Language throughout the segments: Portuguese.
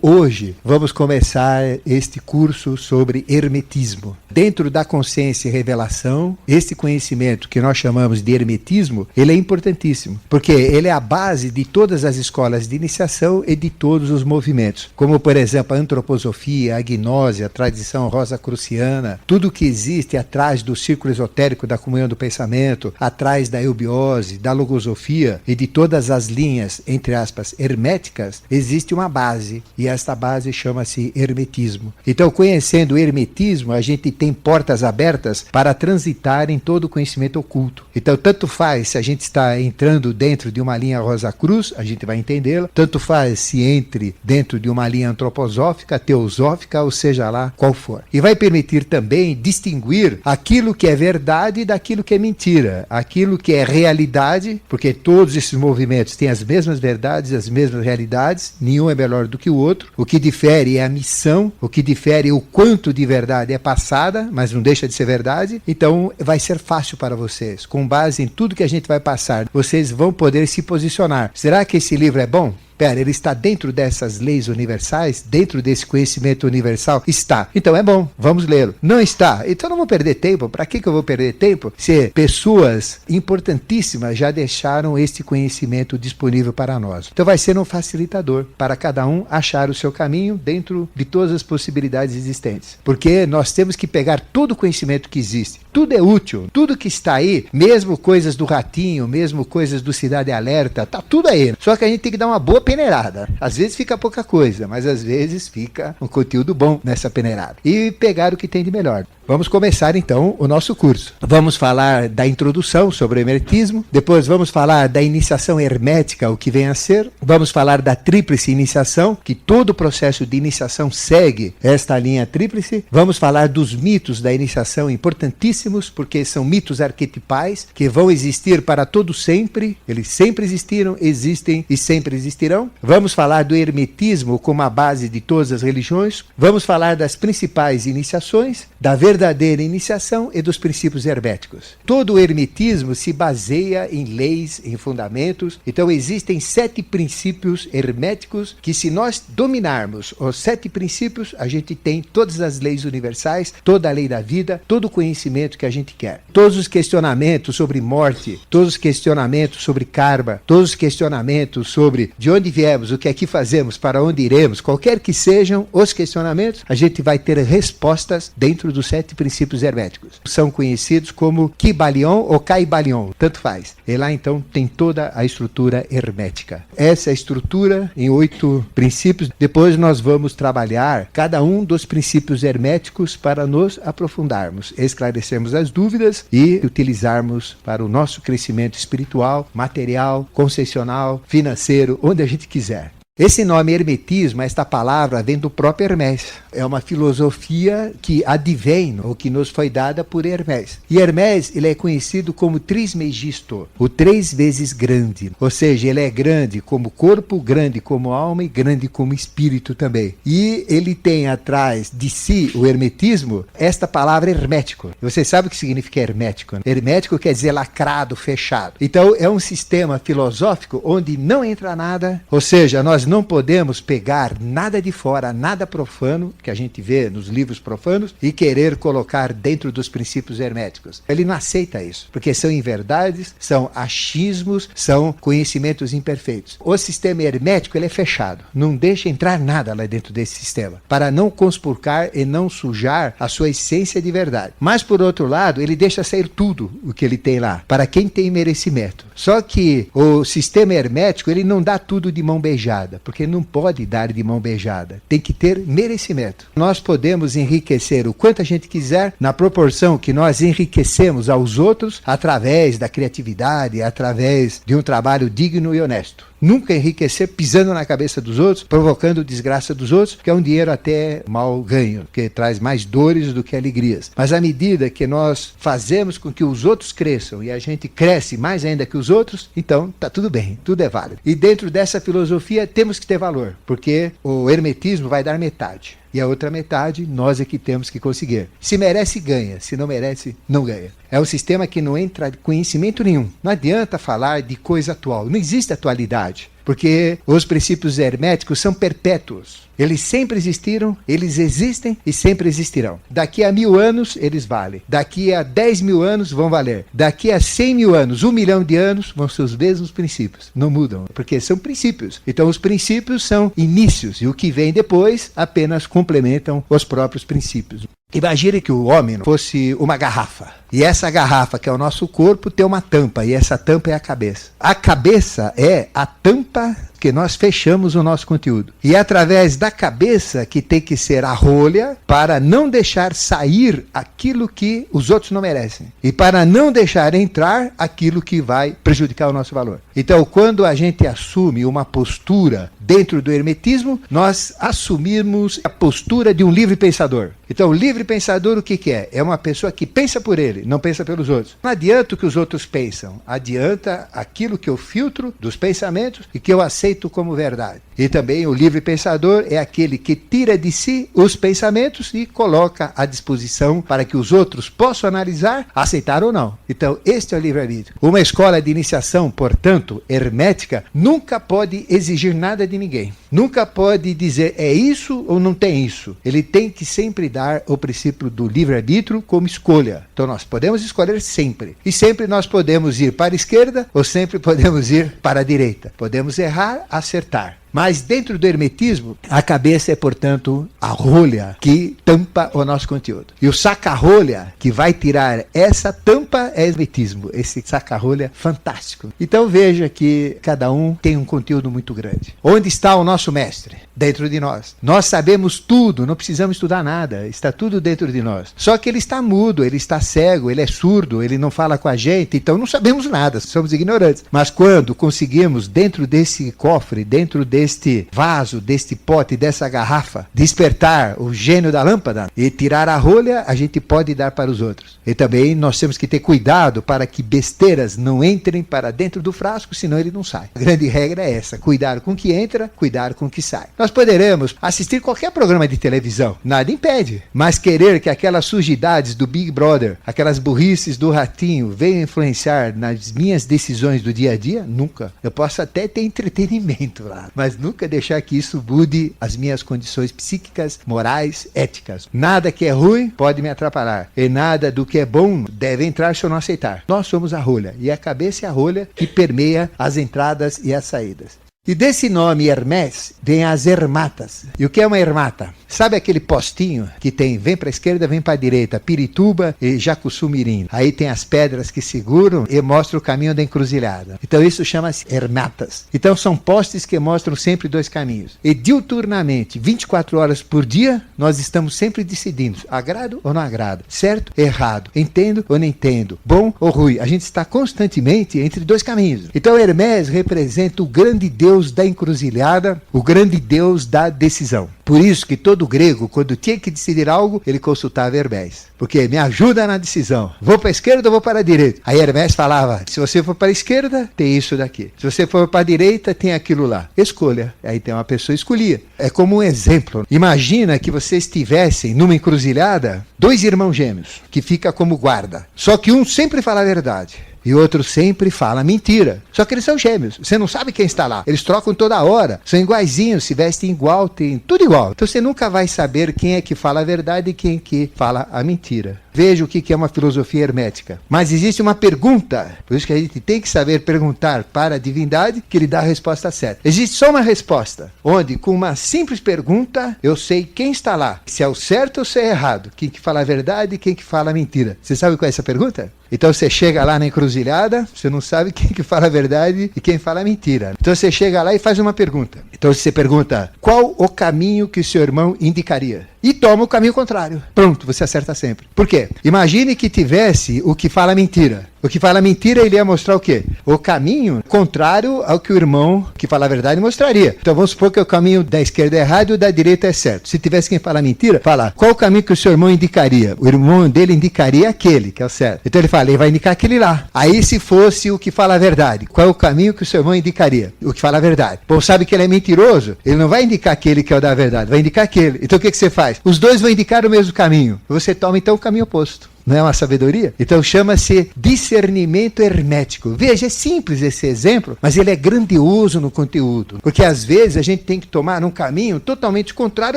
Hoje vamos começar este curso sobre hermetismo. Dentro da consciência e revelação, este conhecimento que nós chamamos de hermetismo, ele é importantíssimo, porque ele é a base de todas as escolas de iniciação e de todos os movimentos, como por exemplo a antroposofia, a gnose, a tradição rosacruciana, tudo que existe atrás do círculo esotérico da comunhão do pensamento, atrás da eubiose, da logosofia e de todas as linhas, entre aspas, herméticas, existe uma base, e esta base chama-se hermetismo. Então, conhecendo o hermetismo, a gente tem portas abertas para transitar em todo o conhecimento oculto. Então, tanto faz se a gente está entrando dentro de uma linha Rosacruz, a gente vai entendê-la, tanto faz se entre dentro de uma linha antroposófica, teosófica, ou seja lá qual for. E vai permitir também distinguir aquilo que é verdade daquilo que é mentira, aquilo que é realidade, porque todos esses movimentos têm as mesmas verdades, as mesmas realidades, nenhum é melhor do que o outro. O que difere é a missão, o que difere é o quanto de verdade é passada, mas não deixa de ser verdade. Então vai ser fácil para vocês. Com base em tudo que a gente vai passar, vocês vão poder se posicionar. Será que esse livro é bom? Pera, ele está dentro dessas leis universais? Dentro desse conhecimento universal? Está. Então é bom, vamos lê-lo. Não está? Então não vou perder tempo. Para que eu vou perder tempo se pessoas importantíssimas já deixaram este conhecimento disponível para nós? Então vai ser um facilitador para cada um achar o seu caminho dentro de todas as possibilidades existentes. Porque nós temos que pegar todo o conhecimento que existe. Tudo é útil. Tudo que está aí, mesmo coisas do Ratinho, mesmo coisas do Cidade Alerta, tá tudo aí. Só que a gente tem que dar uma boa peneirada. Às vezes fica pouca coisa, mas às vezes fica um conteúdo bom nessa peneirada. E pegar o que tem de melhor. Vamos começar então o nosso curso. Vamos falar da introdução sobre o hermetismo, depois vamos falar da iniciação hermética, o que vem a ser, vamos falar da tríplice iniciação, que todo o processo de iniciação segue esta linha tríplice, vamos falar dos mitos da iniciação importantíssimos, porque são mitos arquetipais que vão existir para todo sempre, eles sempre existiram, existem e sempre existirão. Vamos falar do hermetismo como a base de todas as religiões, vamos falar das principais iniciações, da verdadeira iniciação e dos princípios herméticos. Todo o hermetismo se baseia em leis, em fundamentos. Então existem 7 princípios herméticos que, se nós dominarmos os 7 princípios, a gente tem todas as leis universais, toda a lei da vida, todo o conhecimento que a gente quer. Todos os questionamentos sobre morte, todos os questionamentos sobre karma, todos os questionamentos sobre de onde viemos, o que aqui fazemos, para onde iremos, qualquer que sejam os questionamentos, a gente vai ter respostas dentro dos 7 princípios herméticos. São conhecidos como Kybalion ou Caibalion, tanto faz. E lá então tem toda a estrutura hermética. Essa é a estrutura em 8 princípios. Depois nós vamos trabalhar cada um dos princípios herméticos para nos aprofundarmos, esclarecermos as dúvidas e utilizarmos para o nosso crescimento espiritual, material, concessional, financeiro, onde a gente quiser. Esse nome hermetismo, esta palavra, vem do próprio Hermès. É uma filosofia que advém, ou que nos foi dada por Hermès. E Hermès, ele é conhecido como Trismegisto, o 3 vezes grande. Ou seja, ele é grande como corpo, grande como alma e grande como espírito também. E ele tem atrás de si, o hermetismo, esta palavra hermético. Você sabe o que significa hermético, né? Hermético quer dizer lacrado, fechado. Então é um sistema filosófico onde não entra nada, ou seja, nós não podemos pegar nada de fora, nada profano, que a gente vê nos livros profanos, e querer colocar dentro dos princípios herméticos. Ele não aceita isso, porque são inverdades, são achismos, são conhecimentos imperfeitos. O sistema hermético, ele é fechado, não deixa entrar nada lá dentro desse sistema, para não conspurcar e não sujar a sua essência de verdade. Mas, por outro lado, ele deixa sair tudo o que ele tem lá, para quem tem merecimento. Só que o sistema hermético, ele não dá tudo de mão beijada, porque não pode dar de mão beijada. Tem que ter merecimento. Nós podemos enriquecer o quanto a gente quiser, na proporção que nós enriquecemos aos outros, através da criatividade, através de um trabalho digno e honesto. Nunca enriquecer pisando na cabeça dos outros, provocando desgraça dos outros, que é um dinheiro até mal ganho, que traz mais dores do que alegrias. Mas à medida que nós fazemos com que os outros cresçam e a gente cresce mais ainda que os outros, então tá tudo bem, tudo é válido. E dentro dessa filosofia temos que ter valor, porque o hermetismo vai dar metade. E a outra metade, nós é que temos que conseguir. Se merece, ganha. Se não merece, não ganha. É um sistema que não entra de conhecimento nenhum. Não adianta falar de coisa atual. Não existe atualidade. porque os princípios herméticos são perpétuos. Eles sempre existiram, eles existem e sempre existirão. Daqui a 1000 anos, eles valem. Daqui a 10 mil anos, vão valer. Daqui a 100 mil anos, 1 milhão de anos, vão ser os mesmos princípios. Não mudam, porque são princípios. Então, os princípios são inícios, e o que vem depois apenas complementam os próprios princípios. Imagine que o homem fosse uma garrafa. E essa garrafa, que é o nosso corpo, tem uma tampa. E essa tampa é a cabeça. A cabeça é a tampa que nós fechamos o nosso conteúdo. E é através da cabeça que tem que ser a rolha para não deixar sair aquilo que os outros não merecem. E para não deixar entrar aquilo que vai prejudicar o nosso valor. Então, quando a gente assume uma postura dentro do hermetismo, nós assumimos a postura de um livre pensador. Então, o livre pensador o que é? É uma pessoa que pensa por ele, não pensa pelos outros. Não adianta o que os outros pensam, adianta aquilo que eu filtro dos pensamentos e que eu aceito como verdade. E também o livre pensador é aquele que tira de si os pensamentos e coloca à disposição para que os outros possam analisar, aceitar ou não. Então, este é o livre-arbítrio. Uma escola de iniciação, portanto, hermética, nunca pode exigir nada de ninguém. Nunca pode dizer é isso ou não tem isso. Ele tem que sempre dar o princípio do livre-arbítrio como escolha. Então nós podemos escolher sempre. E sempre nós podemos ir para a esquerda ou sempre podemos ir para a direita. Podemos errar, acertar. Mas dentro do hermetismo, a cabeça é, portanto, a rolha que tampa o nosso conteúdo. E o saca-rolha que vai tirar essa tampa é hermetismo, esse saca-rolha fantástico. Então veja que cada um tem um conteúdo muito grande. Onde está o nosso mestre? Dentro de nós. Nós sabemos tudo, não precisamos estudar nada, está tudo dentro de nós. Só que ele está mudo, ele está cego, ele é surdo, ele não fala com a gente, então não sabemos nada, somos ignorantes. Mas quando conseguimos, dentro desse cofre, dentro deste vaso, deste pote, dessa garrafa, despertar o gênio da lâmpada e tirar a rolha, a gente pode dar para os outros. E também nós temos que ter cuidado para que besteiras não entrem para dentro do frasco, senão ele não sai. A grande regra é essa, cuidar com o que entra, cuidar com o que sai. Nós poderemos assistir qualquer programa de televisão, nada impede, mas querer que aquelas sujidades do Big Brother, aquelas burrices do ratinho venham influenciar nas minhas decisões do dia a dia, nunca. Eu posso até ter entretenimento lá, mas nunca deixar que isso mude as minhas condições psíquicas, morais, éticas. Nada que é ruim pode me atrapalhar, e nada do que é bom deve entrar se eu não aceitar. Nós somos a rolha, e a cabeça é a rolha que permeia as entradas e as saídas. E desse nome Hermés vem as ermatas. E o que é uma ermata? Sabe aquele postinho que tem, vem para a esquerda, vem para a direita, Pirituba e Jacuçu-Mirim. Aí tem as pedras que seguram e mostram o caminho da encruzilhada. Então isso chama-se ermatas. Então são postes que mostram sempre dois caminhos. E diuturnamente, 24 horas por dia, nós estamos sempre decidindo, agrado ou não agrado, certo, errado, entendo ou não entendo, bom ou ruim. A gente está constantemente entre dois caminhos. Então Hermés representa o grande Deus da encruzilhada, o grande Deus da decisão. Por isso que todo grego, quando tinha que decidir algo, ele consultava Hermés. Porque me ajuda na decisão. Vou para a esquerda ou vou para a direita? Aí Hermés falava, se você for para a esquerda, tem isso daqui. Se você for para a direita, tem aquilo lá. Escolha. Aí tem uma pessoa escolhia. É como um exemplo. Imagina que vocês estivessem numa encruzilhada, dois irmãos gêmeos, que fica como guarda. Só que um sempre fala a verdade. E o outro sempre fala mentira. Só que eles são gêmeos. Você não sabe quem está lá. Eles trocam toda hora. São iguaizinhos, se vestem igual, tem tudo igual. Então você nunca vai saber quem é que fala a verdade e quem que fala a mentira. Veja o que é uma filosofia hermética. Mas existe uma pergunta. Por isso que a gente tem que saber perguntar para a divindade que ele dá a resposta certa. Existe só uma resposta. Onde, com uma simples pergunta, eu sei quem está lá. Se é o certo ou se é errado. Quem que fala a verdade e quem que fala a mentira. Você sabe qual é essa pergunta? Então você chega lá na encruzilhada, você não sabe quem que fala a verdade e quem fala a mentira. Então você chega lá e faz uma pergunta. Então você pergunta, qual o caminho que seu irmão indicaria? E toma o caminho contrário. Pronto, você acerta sempre. Por quê? Imagine que tivesse o que fala mentira. O que fala mentira, ele ia mostrar o quê? O caminho contrário ao que o irmão que fala a verdade mostraria. Então vamos supor que o caminho da esquerda é errado e o da direita é certo. Se tivesse quem fala mentira, fala, qual o caminho que o seu irmão indicaria? O irmão dele indicaria aquele, que é o certo. Então ele fala, ele vai indicar aquele lá. Aí se fosse o que fala a verdade, qual é o caminho que o seu irmão indicaria? O que fala a verdade. Bom, sabe que ele é mentiroso? Ele não vai indicar aquele que é o da verdade, vai indicar aquele. Então o que você faz? Os dois vão indicar o mesmo caminho. Você toma então o caminho oposto. Não é uma sabedoria? Então chama-se discernimento hermético. Veja, é simples esse exemplo, mas ele é grandioso no conteúdo. Porque às vezes a gente tem que tomar um caminho totalmente contrário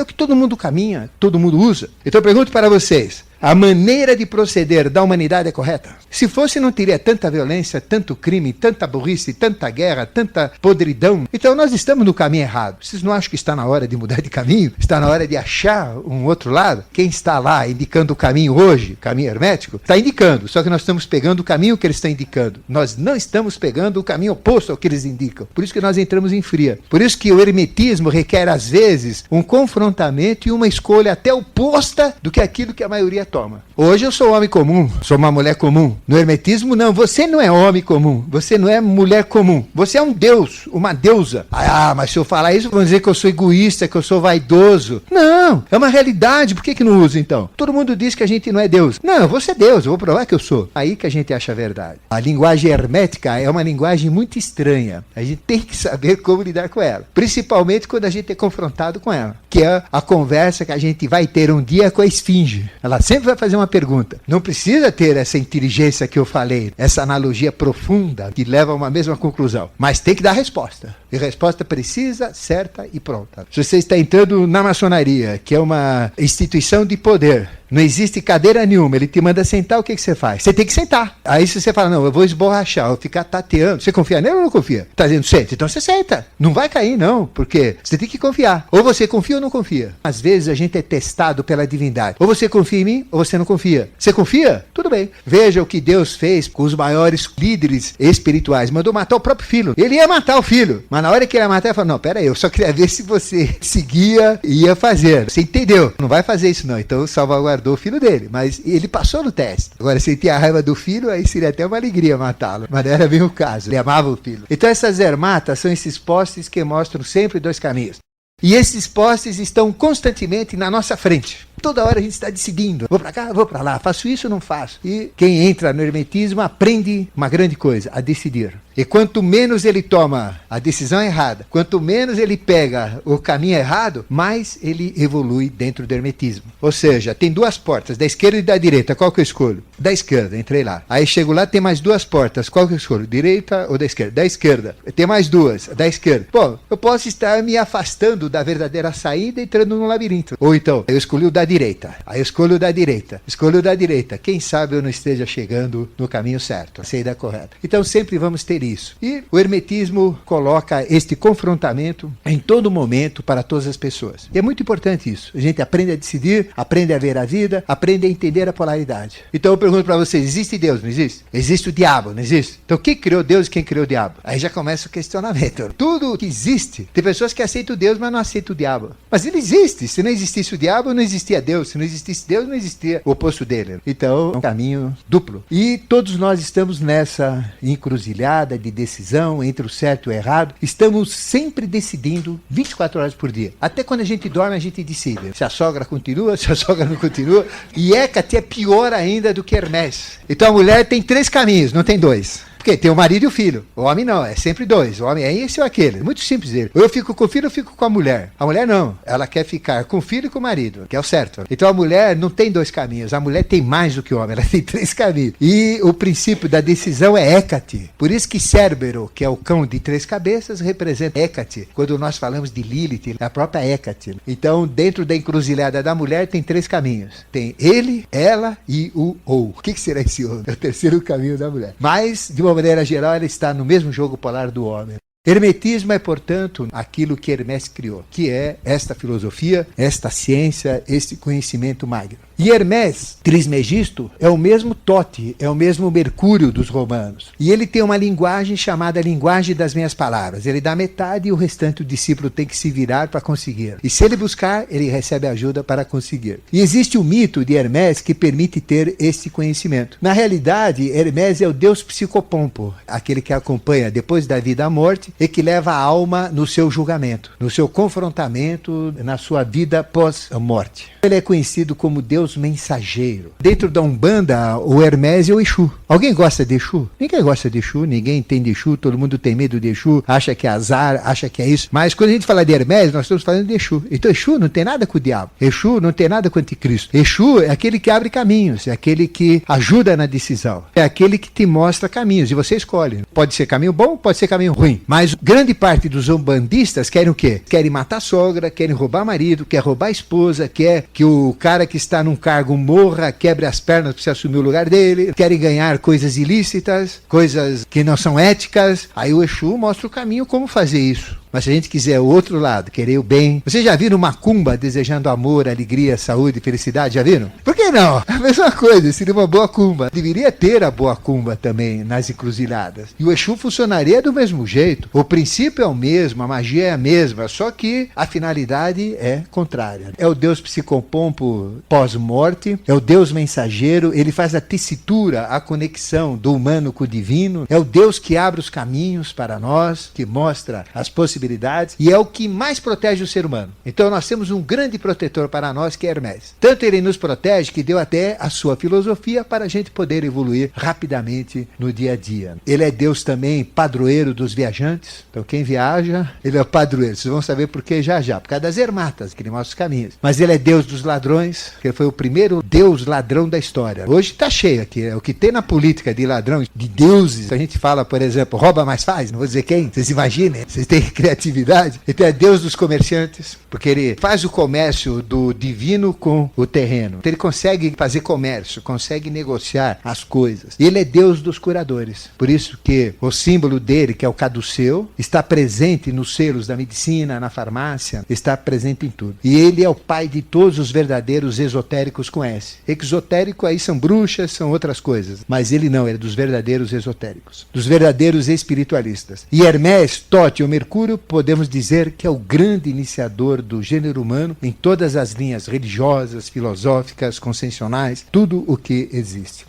ao que todo mundo caminha, todo mundo usa. Então eu pergunto para vocês, a maneira de proceder da humanidade é correta? Se fosse, não teria tanta violência, tanto crime, tanta burrice, tanta guerra, tanta podridão. Então nós estamos no caminho errado. Vocês não acham que está na hora de mudar de caminho? Está na hora de achar um outro lado? Quem está lá indicando o caminho hoje, caminho hermético, está indicando. Só que nós estamos pegando o caminho que eles estão indicando. Nós não estamos pegando o caminho oposto ao que eles indicam. Por isso que nós entramos em fria. Por isso que o hermetismo requer, às vezes, um confrontamento e uma escolha até oposta do que aquilo que a maioria toma. Hoje eu sou um homem comum, sou uma mulher comum. No hermetismo, não, você não é homem comum, você não é mulher comum, você é um deus, uma deusa. Ah, mas se eu falar isso, vão dizer que eu sou egoísta, que eu sou vaidoso. Não, é uma realidade, por que não uso então? Todo mundo diz que a gente não é deus. Não, eu vou ser deus, eu vou provar que eu sou. Aí que a gente acha a verdade. A linguagem hermética é uma linguagem muito estranha, a gente tem que saber como lidar com ela, principalmente quando a gente é confrontado com ela, que é a conversa que a gente vai ter um dia com a esfinge. Ela sempre vai fazer uma pergunta. Não precisa ter essa inteligência que eu falei, essa analogia profunda que leva a uma mesma conclusão, mas tem que dar resposta. E resposta precisa, certa e pronta. Se você está entrando na maçonaria, que é uma instituição de poder, não existe cadeira nenhuma, ele te manda sentar, o que você faz? Você tem que sentar. Aí se você fala, não, eu vou esborrachar, eu vou ficar tateando, você confia nele ou não confia? Está dizendo, senta, então você senta. Não vai cair não, porque você tem que confiar. Ou você confia ou não confia. Às vezes a gente é testado pela divindade. Ou você confia em mim, ou você não confia. Você confia? Tudo bem. Veja o que Deus fez com os maiores líderes espirituais. Mandou matar o próprio filho. Ele ia matar o filho, mas na hora que ele ia matar, ele falou, não, pera aí, eu só queria ver se você seguia e ia fazer. Você entendeu? Não vai fazer isso não, então salvaguardou o filho dele, mas ele passou no teste. Agora, se ele tinha raiva do filho, aí seria até uma alegria matá-lo, mas não era bem o caso, ele amava o filho. Então essas ermatas são esses postes que mostram sempre dois caminhos. E esses postes estão constantemente na nossa frente. Toda hora a gente está decidindo, vou para cá, vou para lá, faço isso ou não faço. E quem entra no hermetismo aprende uma grande coisa, a decidir. E quanto menos ele toma a decisão errada, quanto menos ele pega o caminho errado, mais ele evolui dentro do hermetismo. Ou seja, tem duas portas, da esquerda e da direita, qual que eu escolho? Da esquerda, entrei lá. Aí chego lá, tem mais duas portas, qual que eu escolho? Direita ou da esquerda? Da esquerda. Tem mais duas, da esquerda. Bom, eu posso estar me afastando da verdadeira saída e entrando num labirinto. Ou então, eu escolhi o da direita. Aí eu escolho o da direita. Escolho o da direita. Quem sabe eu não esteja chegando no caminho certo, a saída correta. Então sempre vamos ter isso. E o hermetismo coloca este confrontamento em todo momento para todas as pessoas. E é muito importante isso. A gente aprende a decidir, aprende a ver a vida, aprende a entender a polaridade. Então eu pergunto para vocês, existe Deus, não existe? Existe o diabo, não existe? Então quem criou Deus e quem criou o diabo? Aí já começa o questionamento. Tudo que existe, tem pessoas que aceitam Deus, mas não aceitam o diabo. Mas ele existe. Se não existisse o diabo, não existia Deus. Se não existisse Deus, não existia o oposto dele. Então é um caminho duplo. E todos nós estamos nessa encruzilhada de decisão entre o certo e o errado, estamos sempre decidindo 24 horas por dia. Até quando a gente dorme, a gente decide. Se a sogra continua, se a sogra não continua. E Hécate é pior ainda do que Hermés. Então a mulher tem 3 caminhos, não tem 2. Porque tem o marido e o filho. O homem não, é sempre 2. O homem é esse ou aquele. Muito simples ele. Ou eu fico com o filho ou eu fico com a mulher. A mulher não. Ela quer ficar com o filho e com o marido, que é o certo. Então a mulher não tem 2 caminhos. A mulher tem mais do que o homem. Ela tem 3 caminhos. E o princípio da decisão é Hécate. Por isso que Cérbero, que é o cão de 3 cabeças, representa Hécate. Quando nós falamos de Lilith, é a própria Hécate. Então, dentro da encruzilhada da mulher, tem 3 caminhos. Tem ele, ela e o ou. O que será esse ou? É o terceiro caminho da mulher. Mas, de uma maneira geral, ela está no mesmo jogo polar do homem. Hermetismo é, portanto, aquilo que Hermés criou, que é esta filosofia, esta ciência, este conhecimento magno. E Hermés Trismegisto é o mesmo Tote, é o mesmo Mercúrio dos romanos. E ele tem uma linguagem chamada linguagem das meias palavras. Ele dá metade e o restante o discípulo tem que se virar para conseguir. E se ele buscar, ele recebe ajuda para conseguir. E existe o mito de Hermés que permite ter este conhecimento. Na realidade, Hermés é o deus psicopompo, aquele que acompanha depois da vida a morte e que leva a alma no seu julgamento, no seu confrontamento, na sua vida pós-morte. Ele é conhecido como Deus Deus mensageiro. Dentro da Umbanda, o Hermés é o Exu. Alguém gosta de Exu? Ninguém gosta de Exu, ninguém entende Exu, todo mundo tem medo de Exu, acha que é azar, acha que é isso. Mas quando a gente fala de Hermés, nós estamos falando de Exu. Então Exu não tem nada com o diabo. Exu não tem nada com o anticristo. Exu é aquele que abre caminhos, é aquele que ajuda na decisão. É aquele que te mostra caminhos e você escolhe. Pode ser caminho bom, pode ser caminho ruim. Mas grande parte dos umbandistas querem o quê? Querem matar a sogra, querem roubar marido, quer roubar a esposa, quer que o cara que está num cargo morra, quebre as pernas para você assumir o lugar dele, querem ganhar coisas ilícitas, coisas que não são éticas. Aí o Exu mostra o caminho como fazer isso. Mas se a gente quiser o outro lado, querer o bem... Vocês já viram macumba desejando amor, alegria, saúde, felicidade? Já viram? Por que não? A mesma coisa, seria uma boa cumba. Deveria ter a boa cumba também nas encruzilhadas. E o Exu funcionaria do mesmo jeito. O princípio é o mesmo, a magia é a mesma, só que a finalidade é contrária. É o Deus psicopompo pós-morte, é o Deus mensageiro, ele faz a tessitura, a conexão do humano com o divino, é o Deus que abre os caminhos para nós, que mostra as possibilidades, e é o que mais protege o ser humano. Então nós temos um grande protetor para nós, que é Hermés. Tanto ele nos protege que deu até a sua filosofia para a gente poder evoluir rapidamente no dia a dia. Ele é Deus também padroeiro dos viajantes. Então quem viaja, ele é o padroeiro. Vocês vão saber por que já, por causa das ermatas, que ele mostra os caminhos. Mas ele é Deus dos ladrões, que ele foi o primeiro Deus ladrão da história. Hoje está cheio aqui, o que tem na política de ladrão, de deuses. A gente fala, por exemplo, rouba mais faz, não vou dizer quem, vocês imaginem, vocês têm criatividade. Então é Deus dos comerciantes, porque ele faz o comércio do divino com o terreno. Então ele consegue fazer comércio, consegue negociar as coisas. E ele é Deus dos curadores. Por isso que o símbolo dele, que é o caduceu, está presente nos selos da medicina, na farmácia, está presente em tudo. E ele é o pai de todos os verdadeiros esotéricos com S. Exotérico aí são bruxas, são outras coisas. Mas ele não, ele é dos verdadeiros esotéricos, dos verdadeiros espiritualistas. E Hermés, Tote ou Mercúrio, podemos dizer que é o grande iniciador do gênero humano em todas as linhas religiosas, filosóficas, conscienciais, tudo o que existe.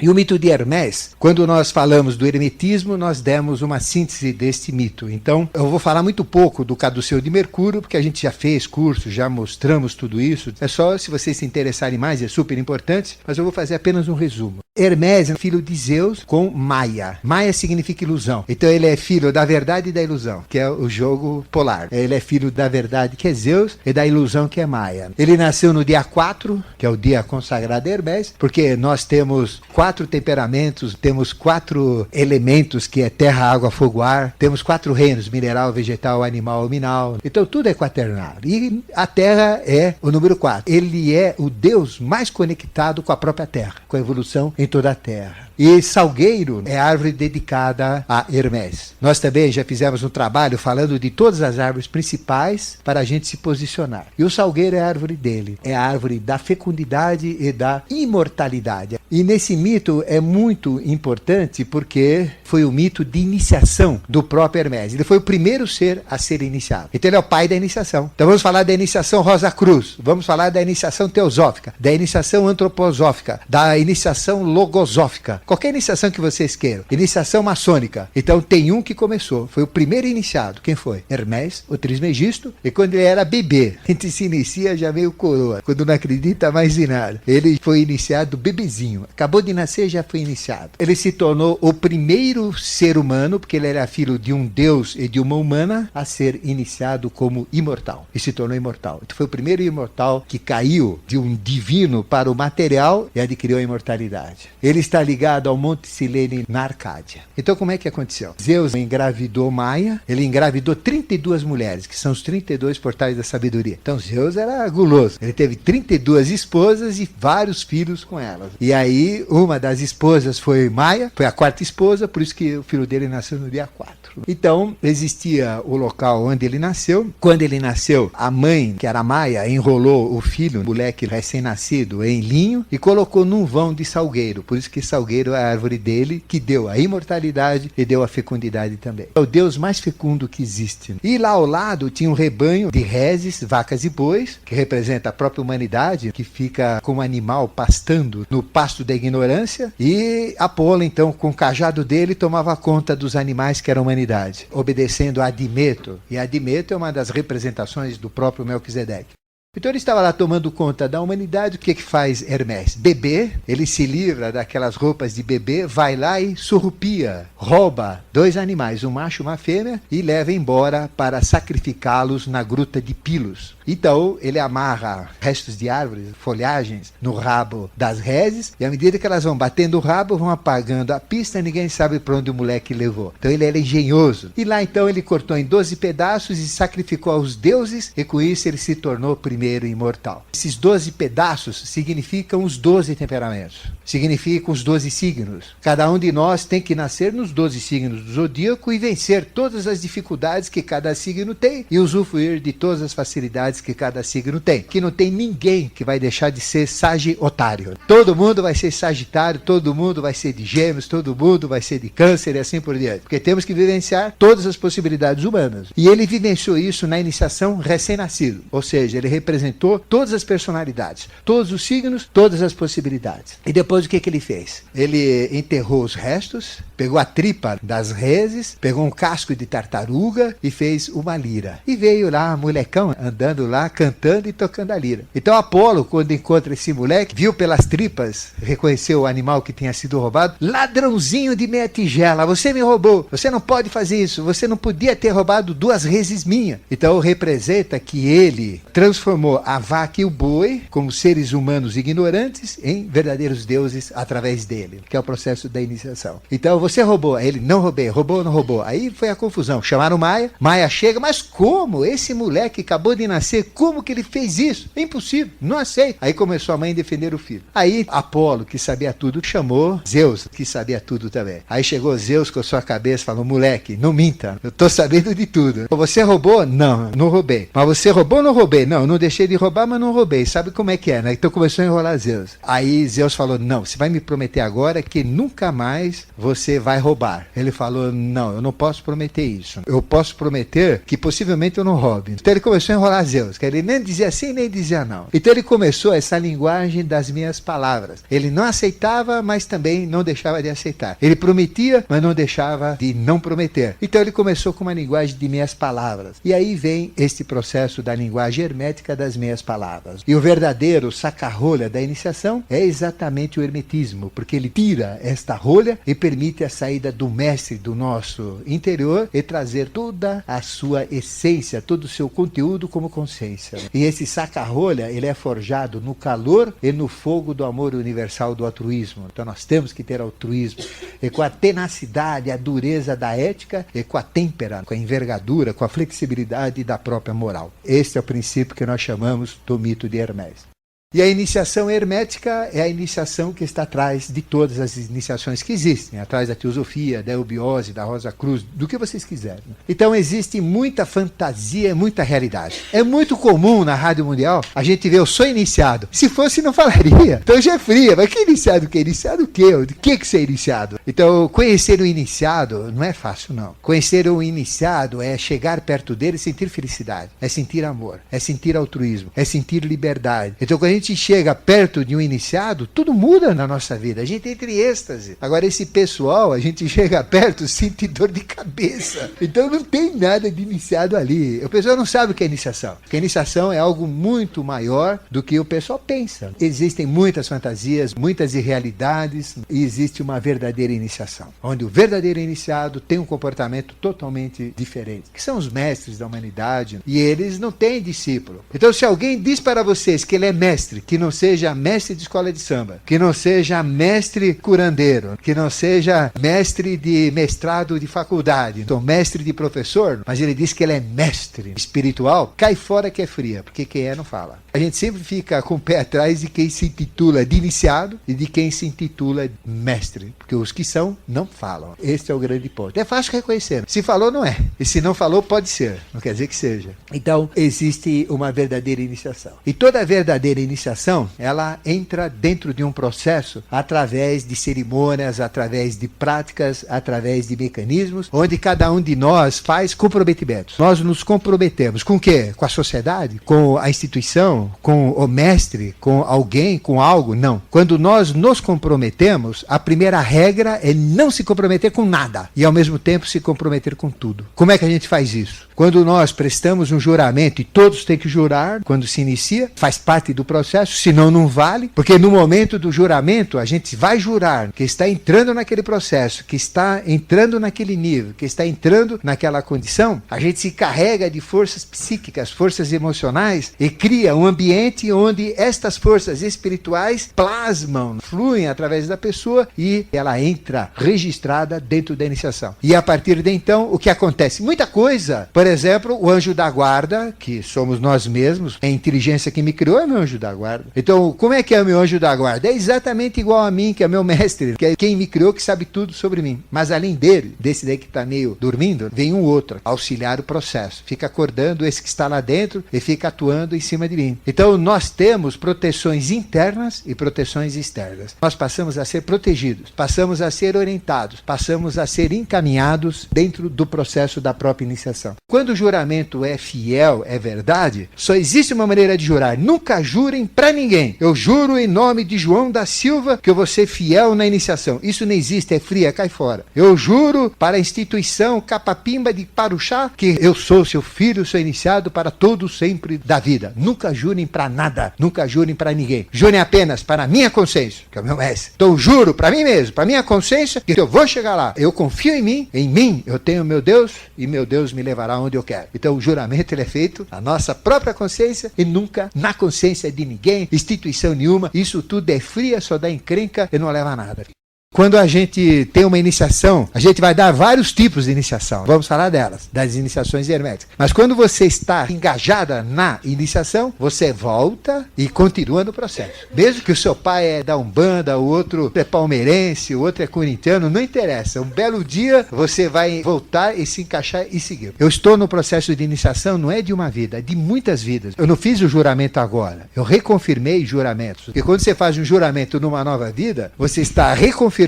E o mito de Hermés, quando nós falamos do hermetismo, nós demos uma síntese deste mito. Então, eu vou falar muito pouco do caduceu de Mercúrio, porque a gente já fez curso, já mostramos tudo isso. É só se vocês se interessarem mais, é super importante, mas eu vou fazer apenas um resumo. Hermés é filho de Zeus com Maia. Maia significa ilusão. Então ele é filho da verdade e da ilusão, que é o jogo polar. Ele é filho da verdade, que é Zeus, e da ilusão, que é Maia. Ele nasceu no dia 4, que é o dia consagrado a Hermés, porque nós temos 4 temperamentos, temos 4 elementos, que é terra, água, fogo, ar. Temos 4 reinos, mineral, vegetal, animal, minal. Então tudo é quaternário. E a terra é o número 4. Ele é o Deus mais conectado com a própria terra, com a evolução em toda a terra. E Salgueiro é a árvore dedicada a Hermés. Nós também já fizemos um trabalho falando de todas as árvores principais para a gente se posicionar. E o Salgueiro é a árvore dele. É a árvore da fecundidade e da imortalidade. E nesse mito é muito importante porque foi o mito de iniciação do próprio Hermés. Ele foi o primeiro ser a ser iniciado. Então ele é o pai da iniciação. Então vamos falar da iniciação Rosa Cruz. Vamos falar da iniciação teosófica, da iniciação antroposófica, da iniciação logosófica. Qualquer iniciação que vocês queiram. Iniciação maçônica. Então tem um que começou. Foi o primeiro iniciado. Quem foi? Hermés, o Trismegisto. E quando ele era bebê, a gente se inicia já meio coroa. Quando não acredita mais em nada. Ele foi iniciado bebezinho. Acabou de nascer, já foi iniciado. Ele se tornou o primeiro ser humano, porque ele era filho de um deus e de uma humana, a ser iniciado como imortal. E se tornou imortal. Então foi o primeiro imortal que caiu de um divino para o material e adquiriu a imortalidade. Ele está ligado ao Monte Silene na Arcádia. Então como é que aconteceu? Zeus engravidou Maia, ele engravidou 32 mulheres, que são os 32 portais da sabedoria. Então Zeus era guloso. Ele teve 32 esposas e vários filhos com elas. E aí uma das esposas foi Maia, foi a 4ª esposa, por isso que o filho dele nasceu no dia 4. Então existia o local onde ele nasceu. Quando ele nasceu, a mãe, que era Maia, enrolou o filho, o moleque recém-nascido, em linho e colocou num vão de salgueiro. Por isso que salgueiro é a árvore dele, que deu a imortalidade e deu a fecundidade também. É o Deus mais fecundo que existe. E lá ao lado tinha um rebanho de reses, vacas e bois, que representa a própria humanidade, que fica como animal pastando no pasto da ignorância. E Apolo, então, com o cajado dele, tomava conta dos animais que eram a humanidade, obedecendo a Admeto. E Admeto é uma das representações do próprio Melquisedeque. Então ele estava lá tomando conta da humanidade. O que faz Hermès? Bebê, ele se livra daquelas roupas de bebê, vai lá e surrupia, rouba 2 animais, um macho e uma fêmea, e leva embora para sacrificá-los na gruta de Pilos. Então ele amarra restos de árvores, folhagens, no rabo das reses, e à medida que elas vão batendo o rabo, vão apagando a pista, ninguém sabe para onde o moleque levou. Então ele era engenhoso. E lá então ele cortou em 12 pedaços e sacrificou aos deuses, e com isso ele se tornou primeiro imortal. Esses 12 pedaços significam os 12 temperamentos, significam os 12 signos. Cada um de nós tem que nascer nos 12 signos do zodíaco e vencer todas as dificuldades que cada signo tem e usufruir de todas as facilidades que cada signo tem. Que não tem ninguém que vai deixar de ser sagiotário. Todo mundo vai ser sagitário, todo mundo vai ser de gêmeos, todo mundo vai ser de câncer e assim por diante. Porque temos que vivenciar todas as possibilidades humanas. E ele vivenciou isso na iniciação recém-nascido. Ou seja, ele representou todas as personalidades, todos os signos, todas as possibilidades. E depois o que ele fez? Ele enterrou os restos, pegou a tripa das reses, pegou um casco de tartaruga e fez uma lira. E veio lá, molecão, andando lá, cantando e tocando a lira. Então Apolo, quando encontra esse moleque, viu pelas tripas, reconheceu o animal que tinha sido roubado. Ladrãozinho de meia tigela, você me roubou, você não pode fazer isso, você não podia ter roubado 2 reses minhas. Então representa que ele transformou a vaca e o boi como seres humanos ignorantes em verdadeiros deuses através dele, que é o processo da iniciação. Então você roubou, aí ele não roubei, roubou ou não roubou? Aí foi a confusão, chamaram Maia, Maia chega, mas como? Esse moleque acabou de nascer, como que ele fez isso? É impossível, não aceito. Aí começou a mãe a defender o filho. Aí Apolo, que sabia tudo, chamou Zeus, que sabia tudo também. Aí chegou Zeus com a sua cabeça e falou, moleque, não minta, eu tô sabendo de tudo. Você roubou? Não, não roubei. Mas você roubou ou não roubei? Não, não deixei de roubar, mas não roubei. Sabe como é que é, né? Então começou a enrolar Zeus. Aí Zeus falou, não, você vai me prometer agora que nunca mais você vai roubar. Ele falou, não, eu não posso prometer isso. Eu posso prometer que possivelmente eu não roube. Então ele começou a enrolar Zeus, que ele nem dizia sim, nem dizia não. Então ele começou essa linguagem das minhas palavras. Ele não aceitava, mas também não deixava de aceitar. Ele prometia, mas não deixava de não prometer. Então ele começou com uma linguagem de meias palavras. E aí vem este processo da linguagem hermética das meias palavras. E o verdadeiro saca-rolha da iniciação é exatamente o hermetismo, porque ele tira esta rolha e permite a saída do mestre do nosso interior e trazer toda a sua essência, todo o seu conteúdo como consciência. E esse saca-rolha, ele é forjado no calor e no fogo do amor universal do altruísmo. Então nós temos que ter altruísmo. E com a tenacidade, a dureza da ética, e com a têmpera, com a envergadura, com a flexibilidade da própria moral. Este é o princípio que nós chamamos do mito de Hermès. E a iniciação hermética é a iniciação que está atrás de todas as iniciações que existem, atrás da teosofia, da eubiose, da Rosa Cruz, do que vocês quiserem. Então existe muita fantasia e muita realidade. É muito comum na Rádio Mundial a gente ver eu sou iniciado. Se fosse não falaria. Então já é fria, mas que iniciado o quê? Iniciado o quê? De que ser iniciado? Então conhecer o iniciado não é fácil não. Conhecer o iniciado é chegar perto dele e sentir felicidade, é sentir amor, é sentir altruísmo, é sentir liberdade. Então quando a gente chega perto de um iniciado, tudo muda na nossa vida. A gente entra em êxtase. Agora, esse pessoal, a gente chega perto, sente dor de cabeça. Então, não tem nada de iniciado ali. O pessoal não sabe o que é iniciação. Porque a iniciação é algo muito maior do que o pessoal pensa. Existem muitas fantasias, muitas irrealidades, e existe uma verdadeira iniciação. Onde o verdadeiro iniciado tem um comportamento totalmente diferente. Que são os mestres da humanidade. E eles não têm discípulo. Então, se alguém diz para vocês que ele é mestre, que não seja mestre de escola de samba, que não seja mestre curandeiro, que não seja mestre de mestrado de faculdade, então mestre de professor, mas ele diz que ele é mestre espiritual, cai fora que é fria, porque quem é não fala. A gente sempre fica com o pé atrás de quem se intitula de iniciado e de quem se intitula mestre, porque os que são não falam. Este é o grande ponto. É fácil reconhecer. Se falou, não é. E se não falou, pode ser. Não quer dizer que seja. Então, existe uma verdadeira iniciação. E toda verdadeira iniciação iniciação, ela entra dentro de um processo através de cerimônias, através de práticas, através de mecanismos, onde cada um de nós faz comprometimentos. Nós nos comprometemos com o quê? Com a sociedade? Com a instituição? Com o mestre? Com alguém? Com algo? Não. Quando nós nos comprometemos, a primeira regra é não se comprometer com nada e ao mesmo tempo se comprometer com tudo. Como é que a gente faz isso? Quando nós prestamos um juramento, e todos têm que jurar quando se inicia, faz parte do processo, senão não vale, porque no momento do juramento a gente vai jurar que está entrando naquele processo, que está entrando naquele nível, que está entrando naquela condição, a gente se carrega de forças psíquicas, forças emocionais e cria um ambiente onde estas forças espirituais plasmam, fluem através da pessoa e ela entra registrada dentro da iniciação. E a partir de então, o que acontece? Muita coisa. Por exemplo, o anjo da guarda, que somos nós mesmos, a inteligência que me criou é meu anjo da guarda. Então, como é que é o meu anjo da guarda? É exatamente igual a mim, que é meu mestre, que é quem me criou, que sabe tudo sobre mim. Mas além dele, desse daí que está meio dormindo, vem um outro, auxiliar o processo. Fica acordando esse que está lá dentro e fica atuando em cima de mim. Então, nós temos proteções internas e proteções externas. Nós passamos a ser protegidos, passamos a ser orientados, passamos a ser encaminhados dentro do processo da própria iniciação. Quando o juramento é fiel, é verdade, só existe uma maneira de jurar. Nunca jurem para ninguém. Eu juro em nome de João da Silva que eu vou ser fiel na iniciação. Isso não existe, é fria, cai fora. Eu juro para a instituição Capapimba de Paruxá que eu sou seu filho, sou iniciado para todo sempre da vida. Nunca jurem para nada, nunca jurem para ninguém. Jurem apenas para a minha consciência, que é o meu mestre. Então juro para mim mesmo, para a minha consciência, que eu vou chegar lá. Eu confio em mim eu tenho meu Deus e meu Deus me levará onde eu quero. Então o juramento ele é feito na nossa própria consciência e nunca na consciência de ninguém, instituição nenhuma. Isso tudo é fria, só dá encrenca e não leva a nada. Quando a gente tem uma iniciação, a gente vai dar vários tipos de iniciação. Vamos falar delas, das iniciações herméticas. Mas quando você está engajada na iniciação, você volta e continua no processo. Mesmo que o seu pai é da Umbanda, o outro é palmeirense, o outro é corintiano, não interessa. Um belo dia você vai voltar e se encaixar e seguir. Eu estou no processo de iniciação, não é de uma vida, é de muitas vidas. Eu não fiz o juramento agora. Eu reconfirmei juramentos. Porque quando você faz um juramento numa nova vida, você está reconfirmando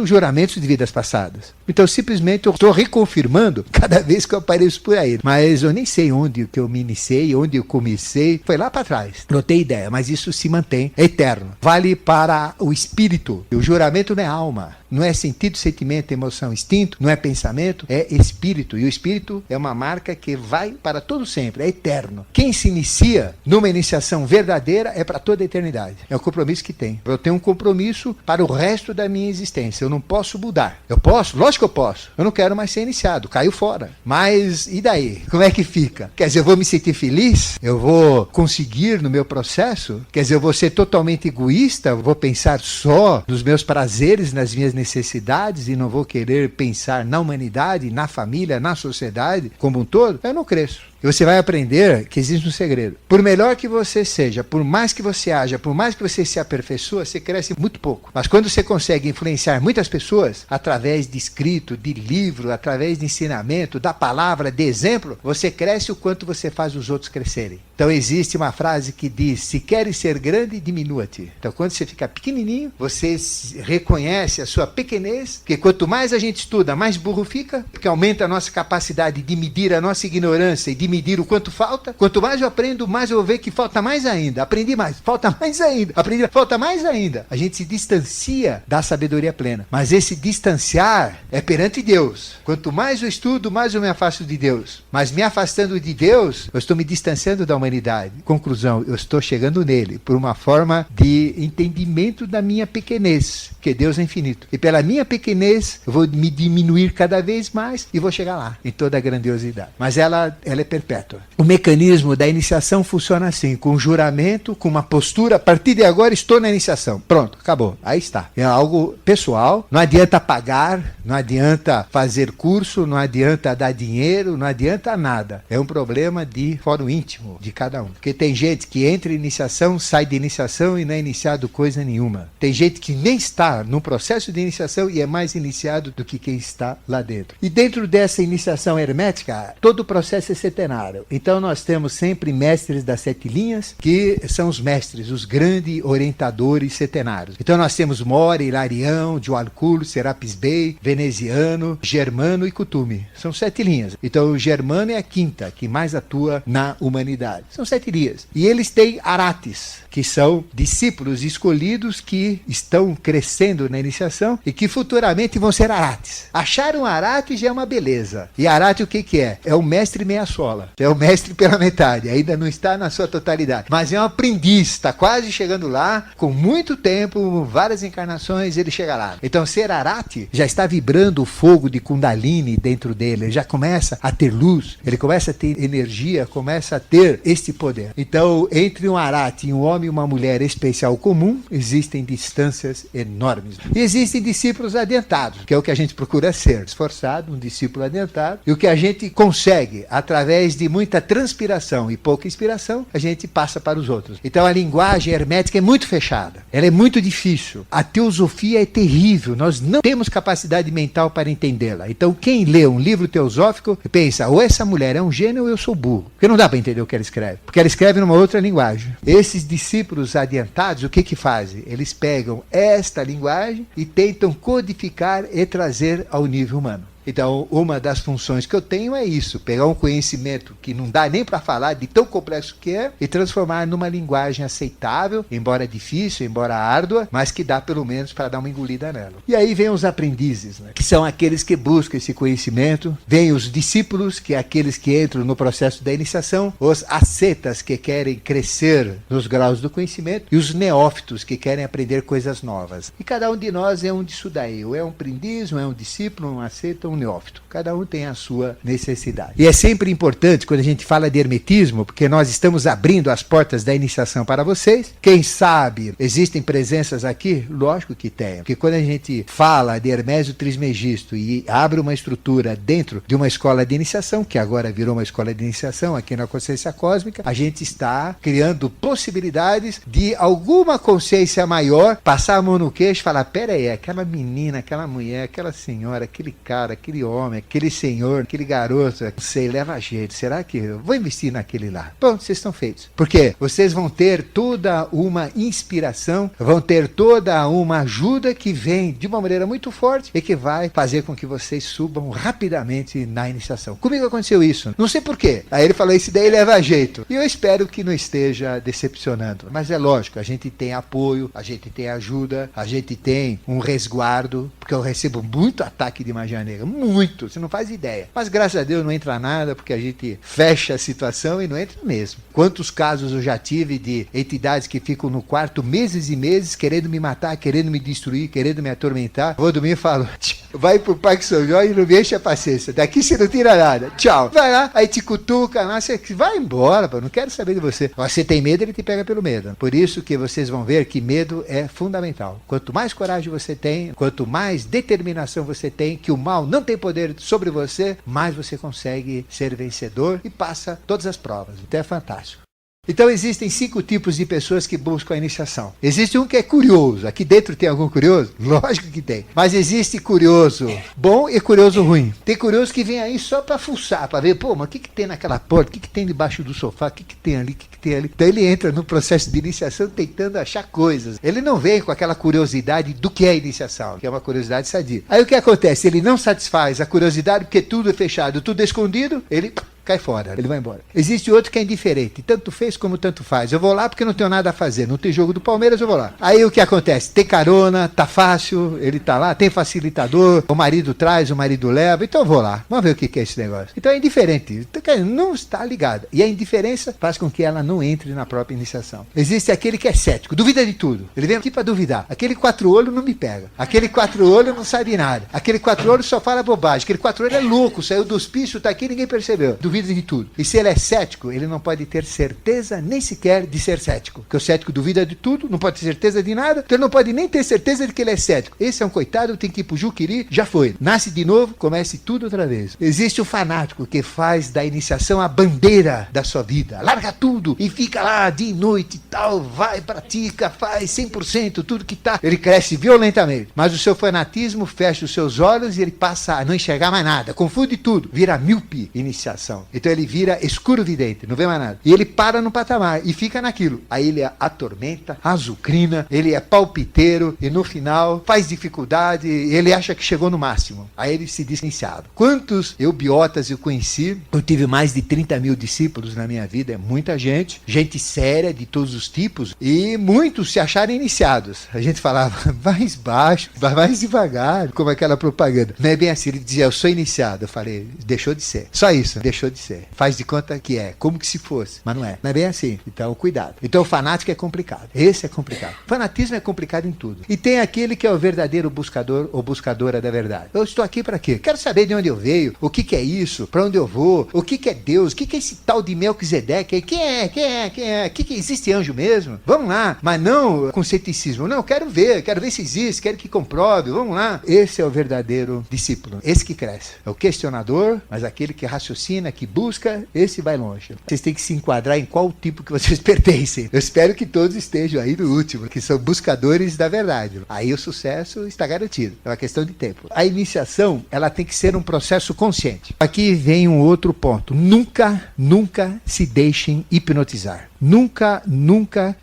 juramentos de vidas passadas. Então, simplesmente, eu estou reconfirmando cada vez que eu apareço por aí. Mas eu nem sei onde que eu me iniciei, onde eu comecei. Foi lá para trás. Não tenho ideia, mas isso se mantém eterno. Vale para o espírito. O juramento não é alma. Não é sentido, sentimento, emoção, instinto. Não é pensamento, é espírito. E o espírito é uma marca que vai para todo sempre, é eterno. Quem se inicia numa iniciação verdadeira é para toda a eternidade. É o compromisso que tem. Eu tenho um compromisso para o resto da minha existência. Eu não posso mudar. Eu posso? Lógico que eu posso. Eu não quero mais ser iniciado. Caio fora. Mas e daí? Como é que fica? Quer dizer, eu vou me sentir feliz? Eu vou conseguir no meu processo? Quer dizer, eu vou ser totalmente egoísta? Eu vou pensar só nos meus prazeres, nas minhas necessidades e não vou querer pensar na humanidade, na família, na sociedade como um todo? Eu não cresço. E você vai aprender que existe um segredo. Por melhor que você seja, por mais que você haja, por mais que você se aperfeiçoe, você cresce muito pouco. Mas quando você consegue influenciar muitas pessoas, através de escrito, de livro, através de ensinamento, da palavra, de exemplo, você cresce o quanto você faz os outros crescerem. Então existe uma frase que diz, se queres ser grande, diminua-te. Então quando você fica pequenininho, você reconhece a sua pequenez, porque quanto mais a gente estuda, mais burro fica, porque aumenta a nossa capacidade de medir a nossa ignorância e de medir o quanto falta. Quanto mais eu aprendo, mais eu vou ver que falta mais ainda. Aprendi mais, falta mais ainda. Aprendi, falta mais ainda. A gente se distancia da sabedoria plena. Mas esse distanciar é perante Deus. Quanto mais eu estudo, mais eu me afasto de Deus. Mas me afastando de Deus, eu estou me distanciando da humanidade. Conclusão, eu estou chegando nele por uma forma de entendimento da minha pequenez, porque Deus é infinito. E pela minha pequenez, eu vou me diminuir cada vez mais e vou chegar lá, em toda a grandiosidade. Mas ela é perpétua. O mecanismo da iniciação funciona assim, com um juramento, com uma postura, a partir de agora estou na iniciação. Pronto, acabou. Aí está. É algo pessoal, não adianta pagar, não adianta fazer curso, não adianta dar dinheiro, não adianta nada. É um problema de fórum íntimo de cada um. Porque tem gente que entra em iniciação, sai de iniciação e não é iniciado coisa nenhuma. Tem gente que nem está no processo de iniciação e é mais iniciado do que quem está lá dentro. E dentro dessa iniciação hermética, todo o processo é setenário. Então nós temos sempre mestres das 7 linhas, que são os mestres, os grandes orientadores setenários. Então nós temos Mori, Hilarião, Djwhal, Serapis Bey, Veneziano, Germano e Kuthumi. São 7 linhas. Então o Germano é a quinta, que mais atua na humanidade. São 7 linhas. E eles têm arates, que são discípulos escolhidos que estão crescendo na iniciação e que futuramente vão ser arates. Achar um arate já é uma beleza. E arate o que é? É o mestre meia sola. É o mestre pela metade. Ainda não está na sua totalidade. Mas é um aprendiz. Está quase chegando lá. Com muito tempo, várias encarnações, ele chega lá. Então ser arate já está vibrando o fogo de Kundalini dentro dele. Ele já começa a ter luz. Ele começa a ter energia. Começa a ter este poder. Então entre um arate e um homem e uma mulher especial comum, existem distâncias enormes. E existem discípulos adiantados, que é o que a gente procura ser, esforçado, um discípulo adiantado, e o que a gente consegue, através de muita transpiração e pouca inspiração, a gente passa para os outros. Então a linguagem hermética é muito fechada, ela é muito difícil, a teosofia é terrível, nós não temos capacidade mental para entendê-la. Então quem lê um livro teosófico pensa, ou essa mulher é um gênio ou eu sou burro, porque não dá para entender o que ela escreve, porque ela escreve numa outra linguagem. Esses discípulos adiantados, o que fazem? Eles pegam esta linguagem e tentam codificar e trazer ao nível humano. Então, uma das funções que eu tenho é isso, pegar um conhecimento que não dá nem para falar de tão complexo que é e transformar numa linguagem aceitável, embora difícil, embora árdua, mas que dá pelo menos para dar uma engolida nela. E aí vem os aprendizes, né, que são aqueles que buscam esse conhecimento, vem os discípulos, que é aqueles que entram no processo da iniciação, os ascetas, que querem crescer nos graus do conhecimento, e os neófitos, que querem aprender coisas novas. E cada um de nós é um disso daí, ou é um aprendiz, ou é um discípulo, um asceta, um neófito. Cada um tem a sua necessidade. E é sempre importante quando a gente fala de hermetismo, porque nós estamos abrindo as portas da iniciação para vocês. Quem sabe existem presenças aqui? Lógico que tem. Porque quando a gente fala de Hermésio Trismegisto e abre uma estrutura dentro de uma escola de iniciação, que agora virou uma escola de iniciação aqui na consciência cósmica, a gente está criando possibilidades de alguma consciência maior passar a mão no queixo e falar, pera aí, aquela menina, aquela mulher, aquela senhora, aquele cara, aquele homem, aquele senhor, aquele garoto, não sei, leva jeito, será que eu vou investir naquele lá? Bom, vocês estão feitos. Porque vocês vão ter toda uma inspiração, vão ter toda uma ajuda que vem de uma maneira muito forte e que vai fazer com que vocês subam rapidamente na iniciação. Comigo aconteceu isso, não sei porquê. Aí ele falou, esse daí leva jeito. E eu espero que não esteja decepcionando. Mas é lógico, a gente tem apoio, a gente tem ajuda, a gente tem um resguardo, porque eu recebo muito ataque de magia negra. Muito, você não faz ideia. Mas graças a Deus não entra nada, porque a gente fecha a situação e não entra mesmo. Quantos casos eu já tive de entidades que ficam no quarto meses e meses querendo me matar, querendo me destruir, querendo me atormentar. Vou dormir e falo, vai pro Parque São Jorge e não me enche a paciência. Daqui você não tira nada. Tchau. Vai lá, aí te cutuca lá, você vai embora, pô, não quero saber de você. Você tem medo, ele te pega pelo medo. Por isso que vocês vão ver que medo é fundamental. Quanto mais coragem você tem, quanto mais determinação você tem, que o mal não tem poder sobre você, mais você consegue ser vencedor e passa todas as provas. Então é fantástico. Então existem 5 tipos de pessoas que buscam a iniciação. Existe um que é curioso. Aqui dentro tem algum curioso? Lógico que tem. Mas existe curioso bom e curioso ruim. Tem curioso que vem aí só para fuçar, para ver, pô, mas o que tem naquela porta? O que tem debaixo do sofá? O que tem ali? O que tem ali? Então ele entra no processo de iniciação tentando achar coisas. Ele não vem com aquela curiosidade do que é a iniciação, que é uma curiosidade sadia. Aí o que acontece? Ele não satisfaz a curiosidade porque tudo é fechado, tudo é escondido, ele cai fora, ele vai embora. Existe outro que é indiferente, tanto fez como tanto faz. Eu vou lá porque não tenho nada a fazer, não tem jogo do Palmeiras, eu vou lá. Aí o que acontece? Tem carona, tá fácil, ele tá lá, tem facilitador, o marido traz, o marido leva, então eu vou lá. Vamos ver o que é esse negócio. Então é indiferente, não está ligada. E a indiferença faz com que ela não entre na própria iniciação. Existe aquele que é cético, duvida de tudo. Ele vem aqui para duvidar. Aquele 4 olhos não me pega. Aquele 4 olhos não sabe nada. Aquele 4 olhos só fala bobagem. Aquele 4 olhos é louco, saiu do hospício, tá aqui, ninguém percebeu. Duvida de tudo. E se ele é cético, ele não pode ter certeza nem sequer de ser cético. Porque o cético duvida de tudo, não pode ter certeza de nada, então ele não pode nem ter certeza de que ele é cético. Esse é um coitado, tem que ir pro Juquiri, já foi. Nasce de novo, comece tudo outra vez. Existe o fanático que faz da iniciação a bandeira da sua vida. Larga tudo e fica lá dia e noite e tal, vai, pratica, faz 100%, tudo que tá. Ele cresce violentamente. Mas o seu fanatismo fecha os seus olhos e ele passa a não enxergar mais nada, confunde tudo, vira míope. Iniciação. iluminação. Então ele vira escuro vidente, não vê mais nada. E ele para no patamar e fica naquilo. Aí ele atormenta, azucrina, ele é palpiteiro e no final faz dificuldade, ele acha que chegou no máximo. Aí ele se diz iniciado. Quantos eubiotas eu conheci? Eu tive mais de 30 mil discípulos na minha vida, é muita gente séria de todos os tipos, e muitos se acharam iniciados. A gente falava, mais baixo, vai mais devagar, como aquela propaganda. Não é bem assim, ele dizia, eu sou iniciado. Eu falei, deixou de ser. Só isso, deixou de ser. Faz de conta que é, como que se fosse, mas não é. Não é bem assim. Então, cuidado. Então, o fanático é complicado. Esse é complicado. O fanatismo é complicado em tudo. E tem aquele que é o verdadeiro buscador ou buscadora da verdade. Eu estou aqui para quê? Quero saber de onde eu veio, o que é isso, para onde eu vou, o que é Deus, o que é esse tal de Melquisedeque, quem é, que existe anjo mesmo? Vamos lá, mas não com ceticismo. Não, quero ver se existe, quero que comprove, vamos lá. Esse é o verdadeiro discípulo, esse que cresce. É o questionador, mas aquele que raciocina, que busca, esse vai longe. Vocês têm que se enquadrar em qual tipo que vocês pertencem. Eu espero que todos estejam aí no último, que são buscadores da verdade. Aí o sucesso está garantido. É uma questão de tempo. A iniciação, ela tem que ser um processo consciente. Aqui vem um outro ponto. Nunca se deixem hipnotizar. Nunca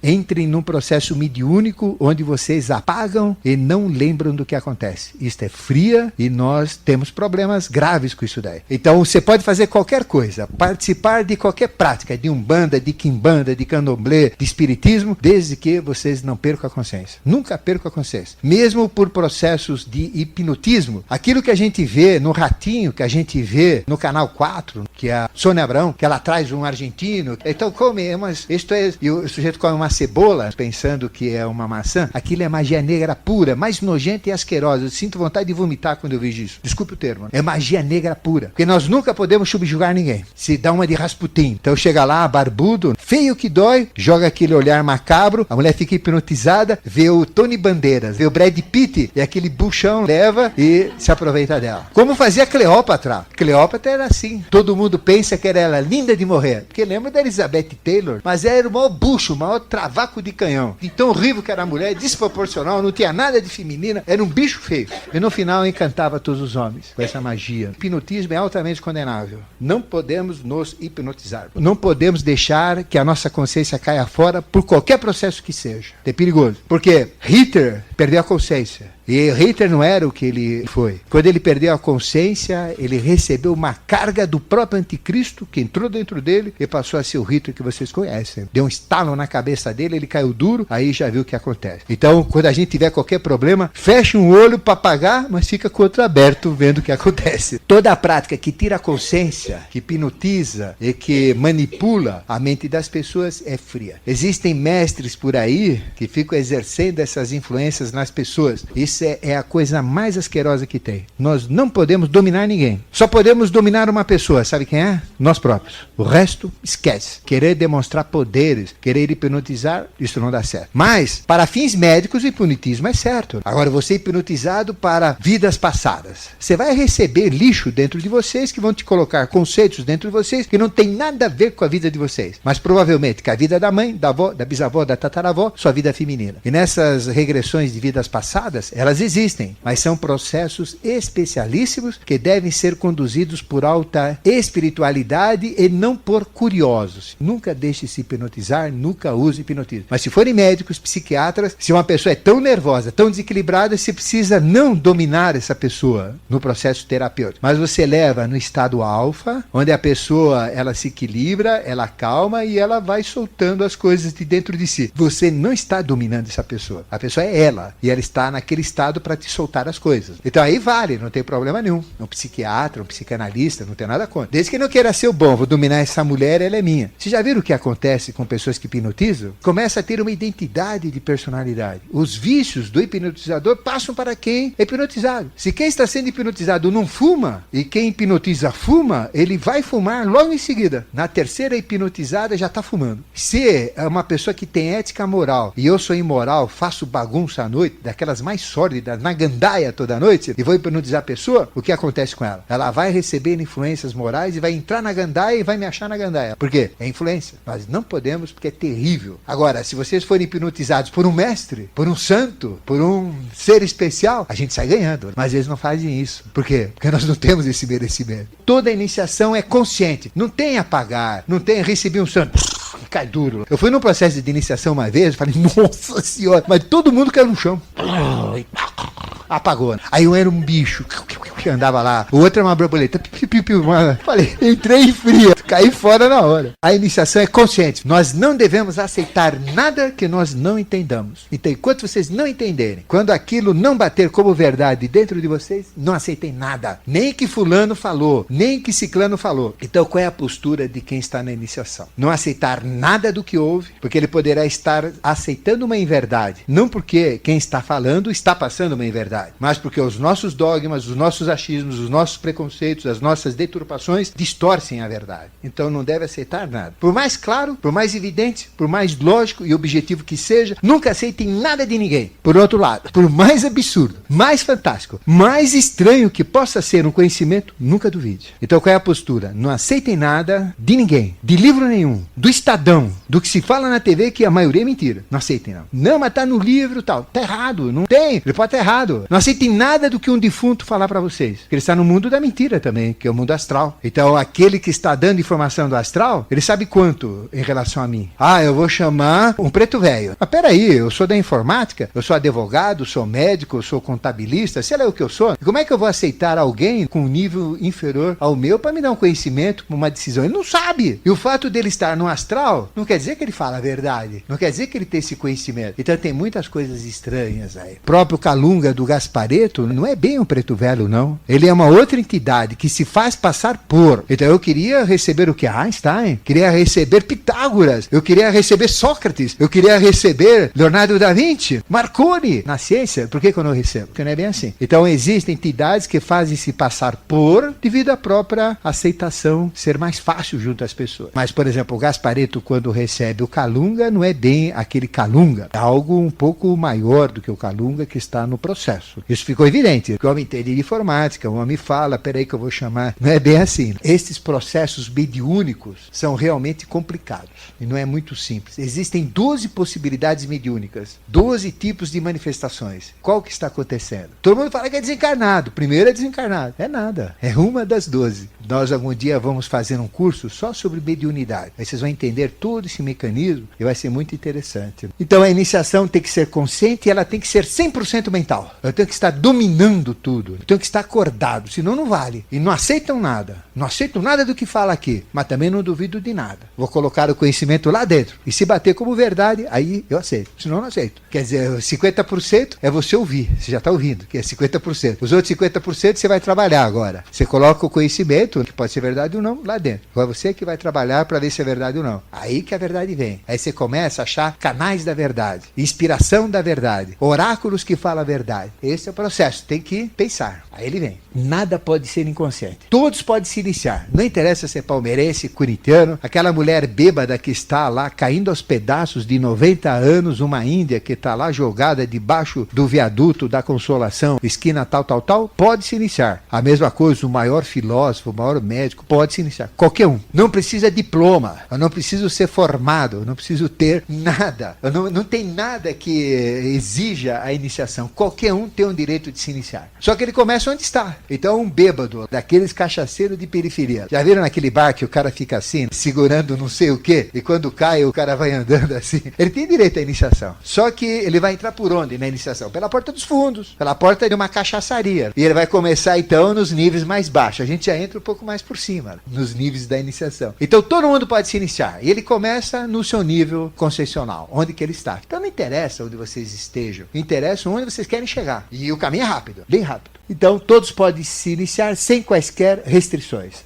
entrem num processo mediúnico onde vocês apagam e não lembram do que acontece. Isto é fria e nós temos problemas graves com isso daí. Então você pode fazer qualquer coisa, participar de qualquer prática, de umbanda, de quimbanda, de candomblé, de espiritismo, desde que vocês não percam a consciência. Nunca percam a consciência. Mesmo por processos de hipnotismo, aquilo que a gente vê no Ratinho, que a gente vê no Canal 4, que é a Sônia Abrão, que ela traz um argentino, então come umas... E o sujeito come uma cebola, pensando que é uma maçã, aquilo é magia negra pura, mais nojenta e asquerosa. Eu sinto vontade de vomitar quando eu vejo isso. Desculpe o termo. É magia negra pura. Porque nós nunca podemos subjugar ninguém. Se dá uma de Rasputin. Então chega lá, barbudo, feio que dói, joga aquele olhar macabro, a mulher fica hipnotizada, vê o Tony Bandeiras, vê o Brad Pitt, e aquele buchão leva e se aproveita dela. Como fazia Cleópatra. Cleópatra era assim. Todo mundo pensa que era ela linda de morrer. Porque lembra da Elizabeth Taylor? Mas era o maior bucho, o maior travaco de canhão. De tão horrível que era a mulher, desproporcional, não tinha nada de feminina, era um bicho feio. E no final encantava todos os homens com essa magia. O hipnotismo é altamente condenável. Não podemos nos hipnotizar. Não podemos deixar que a nossa consciência caia fora por qualquer processo que seja. É perigoso. Porque Hitler perdeu a consciência. E Hitler não era o que ele foi. Quando ele perdeu a consciência, ele recebeu uma carga do próprio anticristo que entrou dentro dele e passou a ser o Hitler que vocês conhecem. Deu um estalo na cabeça dele, ele caiu duro, aí já viu o que acontece. Então, quando a gente tiver qualquer problema, fecha um olho para apagar, mas fica com o outro aberto vendo o que acontece. Toda a prática que tira a consciência, que hipnotiza e que manipula a mente das pessoas é fria. Existem mestres por aí que ficam exercendo essas influências nas pessoas. Isso é a coisa mais asquerosa que tem. Nós não podemos dominar ninguém. Só podemos dominar uma pessoa. Sabe quem é? Nós próprios. O resto, esquece. Querer demonstrar poderes, querer hipnotizar, isso não dá certo. Mas, para fins médicos, o hipnotismo é certo. Agora, você é hipnotizado para vidas passadas. Você vai receber lixo dentro de vocês que vão te colocar conceitos dentro de vocês que não tem nada a ver com a vida de vocês. Mas, provavelmente, com a vida da mãe, da avó, da bisavó, da tataravó, sua vida feminina. E nessas regressões de vidas passadas, elas existem, mas são processos especialíssimos que devem ser conduzidos por alta espiritualidade e não por curiosos. Nunca deixe se hipnotizar, nunca use hipnotismo. Mas se forem médicos, psiquiatras, se uma pessoa é tão nervosa, tão desequilibrada, você precisa não dominar essa pessoa no processo terapêutico, mas você leva no estado alfa, onde a pessoa ela se equilibra, ela calma e ela vai soltando as coisas de dentro de si. Você não está dominando essa pessoa. A pessoa é ela e ela está naquele estado para te soltar as coisas. Então aí vale, não tem problema nenhum. Um psiquiatra, um psicanalista, não tem nada contra. Desde que não queira ser o bom, vou dominar essa mulher, ela é minha. Vocês já viram o que acontece com pessoas que hipnotizam? Começa a ter uma identidade de personalidade. Os vícios do hipnotizador passam para quem é hipnotizado. Se quem está sendo hipnotizado não fuma, e quem hipnotiza fuma, ele vai fumar logo em seguida. Na terceira hipnotizada já está fumando. Se é uma pessoa que tem ética moral, e eu sou imoral, faço bagunça à noite, daquelas mais sólidas, sórdida, na gandaia toda noite, e vou hipnotizar a pessoa, o que acontece com ela? Ela vai receber influências morais e vai entrar na gandaia e vai me achar na gandaia. Por quê? É influência. Nós não podemos, porque é terrível. Agora, se vocês forem hipnotizados por um mestre, por um santo, por um ser especial, a gente sai ganhando. Mas eles não fazem isso. Por quê? Porque nós não temos esse merecimento. Toda iniciação é consciente. Não tem apagar, não tem receber um santo. Cai duro. Eu fui num processo de iniciação uma vez, falei, nossa senhora, mas todo mundo caiu no chão. Apagou. Aí um era um bicho que andava lá, o outro era uma borboleta. Falei, entrei em fria, caí fora na hora. A iniciação é consciente. Nós não devemos aceitar nada que nós não entendamos. Então, enquanto vocês não entenderem, quando aquilo não bater como verdade dentro de vocês, não aceitem nada. Nem que fulano falou, nem que ciclano falou. Então, qual é a postura de quem está na iniciação? Não aceitar nada do que houve, porque ele poderá estar aceitando uma inverdade. Não porque quem está falando está passando uma inverdade, mas porque os nossos dogmas, os nossos achismos, os nossos preconceitos, as nossas deturpações distorcem a verdade. Então não deve aceitar nada. Por mais claro, por mais evidente, por mais lógico e objetivo que seja, nunca aceitem nada de ninguém. Por outro lado, por mais absurdo, mais fantástico, mais estranho que possa ser um conhecimento, nunca duvide. Então qual é a postura? Não aceitem nada de ninguém, de livro nenhum, do Estadão, do que se fala na TV, que a maioria é mentira. Não aceitem não. Não, mas tá no livro tal. Tá errado, não tem. Ele pode estar errado. Não aceitem nada do que um defunto falar para vocês. Porque ele está no mundo da mentira também, que é o mundo astral. Então aquele que está dando informação do astral, ele sabe quanto em relação a mim. Ah, eu vou chamar um preto velho. Mas peraí, eu sou da informática, eu sou advogado, sou médico, eu sou contabilista, sei lá o que eu sou. E como é que eu vou aceitar alguém com um nível inferior ao meu para me dar um conhecimento, uma decisão? Ele não sabe. E o fato dele estar no astral não quer dizer que ele fala a verdade. Não quer dizer que ele tem esse conhecimento. Então tem muitas coisas estranhas aí. O próprio Calunga do Gaspareto não é bem um preto velho, não. Ele é uma outra entidade que se faz passar por. Então eu queria receber o que? Einstein. Queria receber Pitágoras. Eu queria receber Sócrates. Eu queria receber Leonardo da Vinci. Marconi. Na ciência, por que eu não recebo? Porque não é bem assim. Então existem entidades que fazem se passar por devido à própria aceitação ser mais fácil junto às pessoas. Mas, por exemplo, o Gaspareto, quando recebe o Calunga, não é bem aquele Calunga. É algo um pouco maior do que o Calunga que está no processo. Isso ficou evidente. O homem entende de informática, o homem fala, peraí que eu vou chamar. Não é bem assim. Estes processos mediúnicos são realmente complicados. E não é muito simples. Existem 12 possibilidades mediúnicas. 12 tipos de manifestações. Qual que está acontecendo? Todo mundo fala que é desencarnado. Primeiro é desencarnado. É nada. É uma das 12. Nós algum dia vamos fazer um curso só sobre mediunidade. Aí vocês vão entender todo esse mecanismo e vai ser muito interessante. Então a iniciação tem que ser consciente e ela tem que ser 100% mental. Eu tenho que estar dominando tudo. Eu tenho que estar acordado, senão não vale. E não aceitam nada. Não aceitam nada do que fala aqui, mas também não duvido de nada. Vou colocar o conhecimento lá dentro. E se bater como verdade, aí eu aceito. Senão eu não aceito. Quer dizer, 50% é você ouvir. Você já está ouvindo, que é 50%. Os outros 50% você vai trabalhar agora. Você coloca o conhecimento, que pode ser verdade ou não, lá dentro. Agora você que vai trabalhar para ver se é verdade ou não. Aí que a verdade vem. Aí você começa a achar canais da verdade, inspiração da verdade, oráculos que falam a verdade. Esse é o processo. Tem que pensar. Aí ele vem. Nada pode ser inconsciente. Todos podem se iniciar. Não interessa se é palmeirense, corintiano, aquela mulher bêbada que está lá caindo aos pedaços de 90 anos, uma índia que está lá jogada debaixo do viaduto da Consolação, esquina tal, pode se iniciar. A mesma coisa, o maior filósofo, o maior médico, pode se iniciar. Qualquer um. Não precisa diploma. Eu não preciso ser formado. Eu não preciso ter nada. Não tem nada que exija a iniciação. Qualquer um tem o direito de se iniciar. Só que ele começa onde está. Então um bêbado, daqueles cachaceiros de periferia. Já viram naquele bar que o cara fica assim, segurando não sei o quê, e quando cai o cara vai andando assim? Ele tem direito à iniciação. Só que ele vai entrar por onde na iniciação? Pela porta dos fundos, pela porta de uma cachaçaria. E ele vai começar então nos níveis mais baixos. A gente já entra um pouco mais por cima, nos níveis da iniciação. Então todo mundo pode se iniciar. E ele começa no seu nível concessional, onde que ele está. Então não interessa onde vocês estejam, interessa onde vocês querem chegar. E o caminho é rápido, bem rápido. Então todos podem se iniciar sem quaisquer restrições.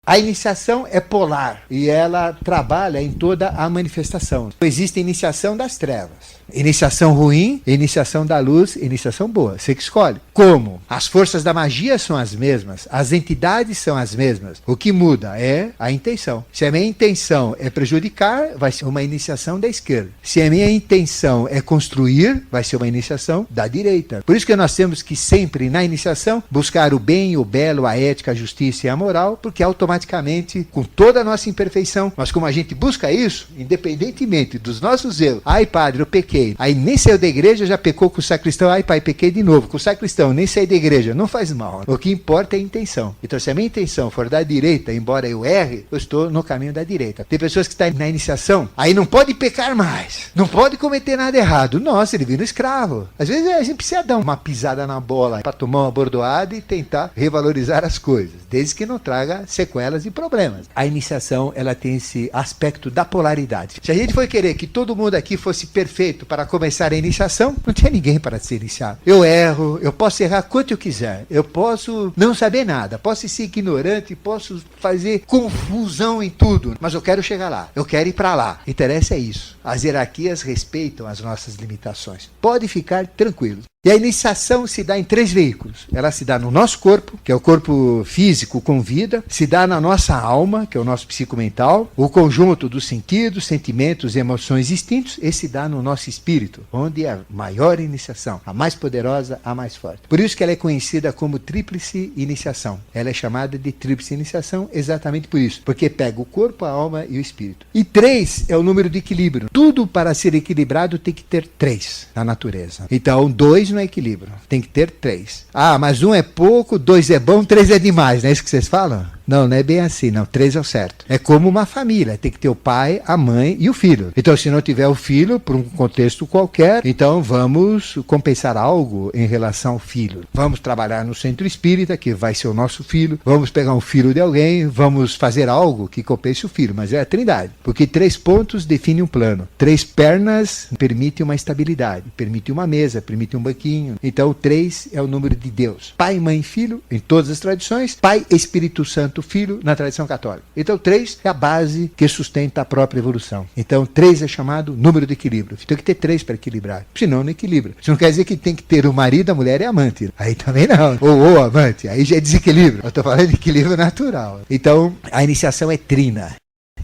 A iniciação é polar e ela trabalha em toda a manifestação. Existe iniciação das trevas, iniciação ruim, iniciação da luz, iniciação boa. Você que escolhe. Como? As forças da magia são as mesmas, as entidades são as mesmas. O que muda é a intenção. Se a minha intenção é prejudicar, vai ser uma iniciação da esquerda. Se a minha intenção é construir, vai ser uma iniciação da direita. Por isso que nós temos que sempre, na iniciação, buscar o bem, o belo, a ética, a justiça e a moral, porque automaticamente, com toda a nossa imperfeição, mas como a gente busca isso, independentemente dos nossos erros, ai padre, eu pequei, aí nem saiu da igreja, já pecou com o sacristão, ai pai, pequei de novo, com o sacristão, nem saí da igreja, não faz mal. O que importa é a intenção. Então se a minha intenção for da direita, embora eu erre, eu estou no caminho da direita. Tem pessoas que estão na iniciação, aí não pode pecar mais, não pode cometer nada errado. Nossa, ele vira um escravo. Às vezes a gente precisa dar uma pisada na bola para tomar uma bordoada e tentar revalorizar as coisas, desde que não traga sequelas e problemas. A iniciação, ela tem esse aspecto da polaridade. Se a gente for querer que todo mundo aqui fosse perfeito para começar a iniciação, não tinha ninguém para ser iniciado. Eu erro, eu posso errar quanto eu quiser, eu posso não saber nada, posso ser ignorante, posso fazer confusão em tudo, mas eu quero chegar lá, eu quero ir para lá. Interessa é isso. As hierarquias respeitam as nossas limitações. Pode ficar tranquilo. E a iniciação se dá em 3 veículos. Ela se dá no nosso corpo, que é o corpo físico com vida, se dá na nossa alma, que é o nosso psicomental, o conjunto dos sentidos, sentimentos, emoções e instintos, e se dá no nosso espírito, onde é a maior iniciação, a mais poderosa, a mais forte. Por isso que ela é conhecida como tríplice iniciação. Ela é chamada de tríplice iniciação exatamente por isso, porque pega o corpo, a alma e o espírito. E 3 é o número de equilíbrio. Tudo para ser equilibrado tem que ter 3 na natureza. Então 2 não é equilíbrio, tem que ter 3. Ah, mas 1 é pouco, 2 é bom, 3 é demais, não é isso que vocês falam? Não, não é bem assim, não. 3 é o certo. É como uma família, tem que ter o pai, a mãe e o filho. Então, se não tiver o filho, por um contexto qualquer, então vamos compensar algo em relação ao filho. Vamos trabalhar no centro espírita, que vai ser o nosso filho. Vamos pegar um filho de alguém, vamos fazer algo que compense o filho. Mas é a trindade, porque 3 pontos definem um plano. 3 pernas permitem uma estabilidade, permite uma mesa, permite um banquinho. Então, 3 é o número de Deus. Pai, mãe e filho, em todas as tradições. Pai, Espírito Santo, Filho, na tradição católica. Então 3 é a base que sustenta a própria evolução. Então 3 é chamado número de equilíbrio. Tem que ter 3 para equilibrar, senão não equilibra. Isso não quer dizer que tem que ter o marido, a mulher e a amante. Aí também não. Ou amante, aí já é desequilíbrio. Eu estou falando de equilíbrio natural. Então a iniciação é trina.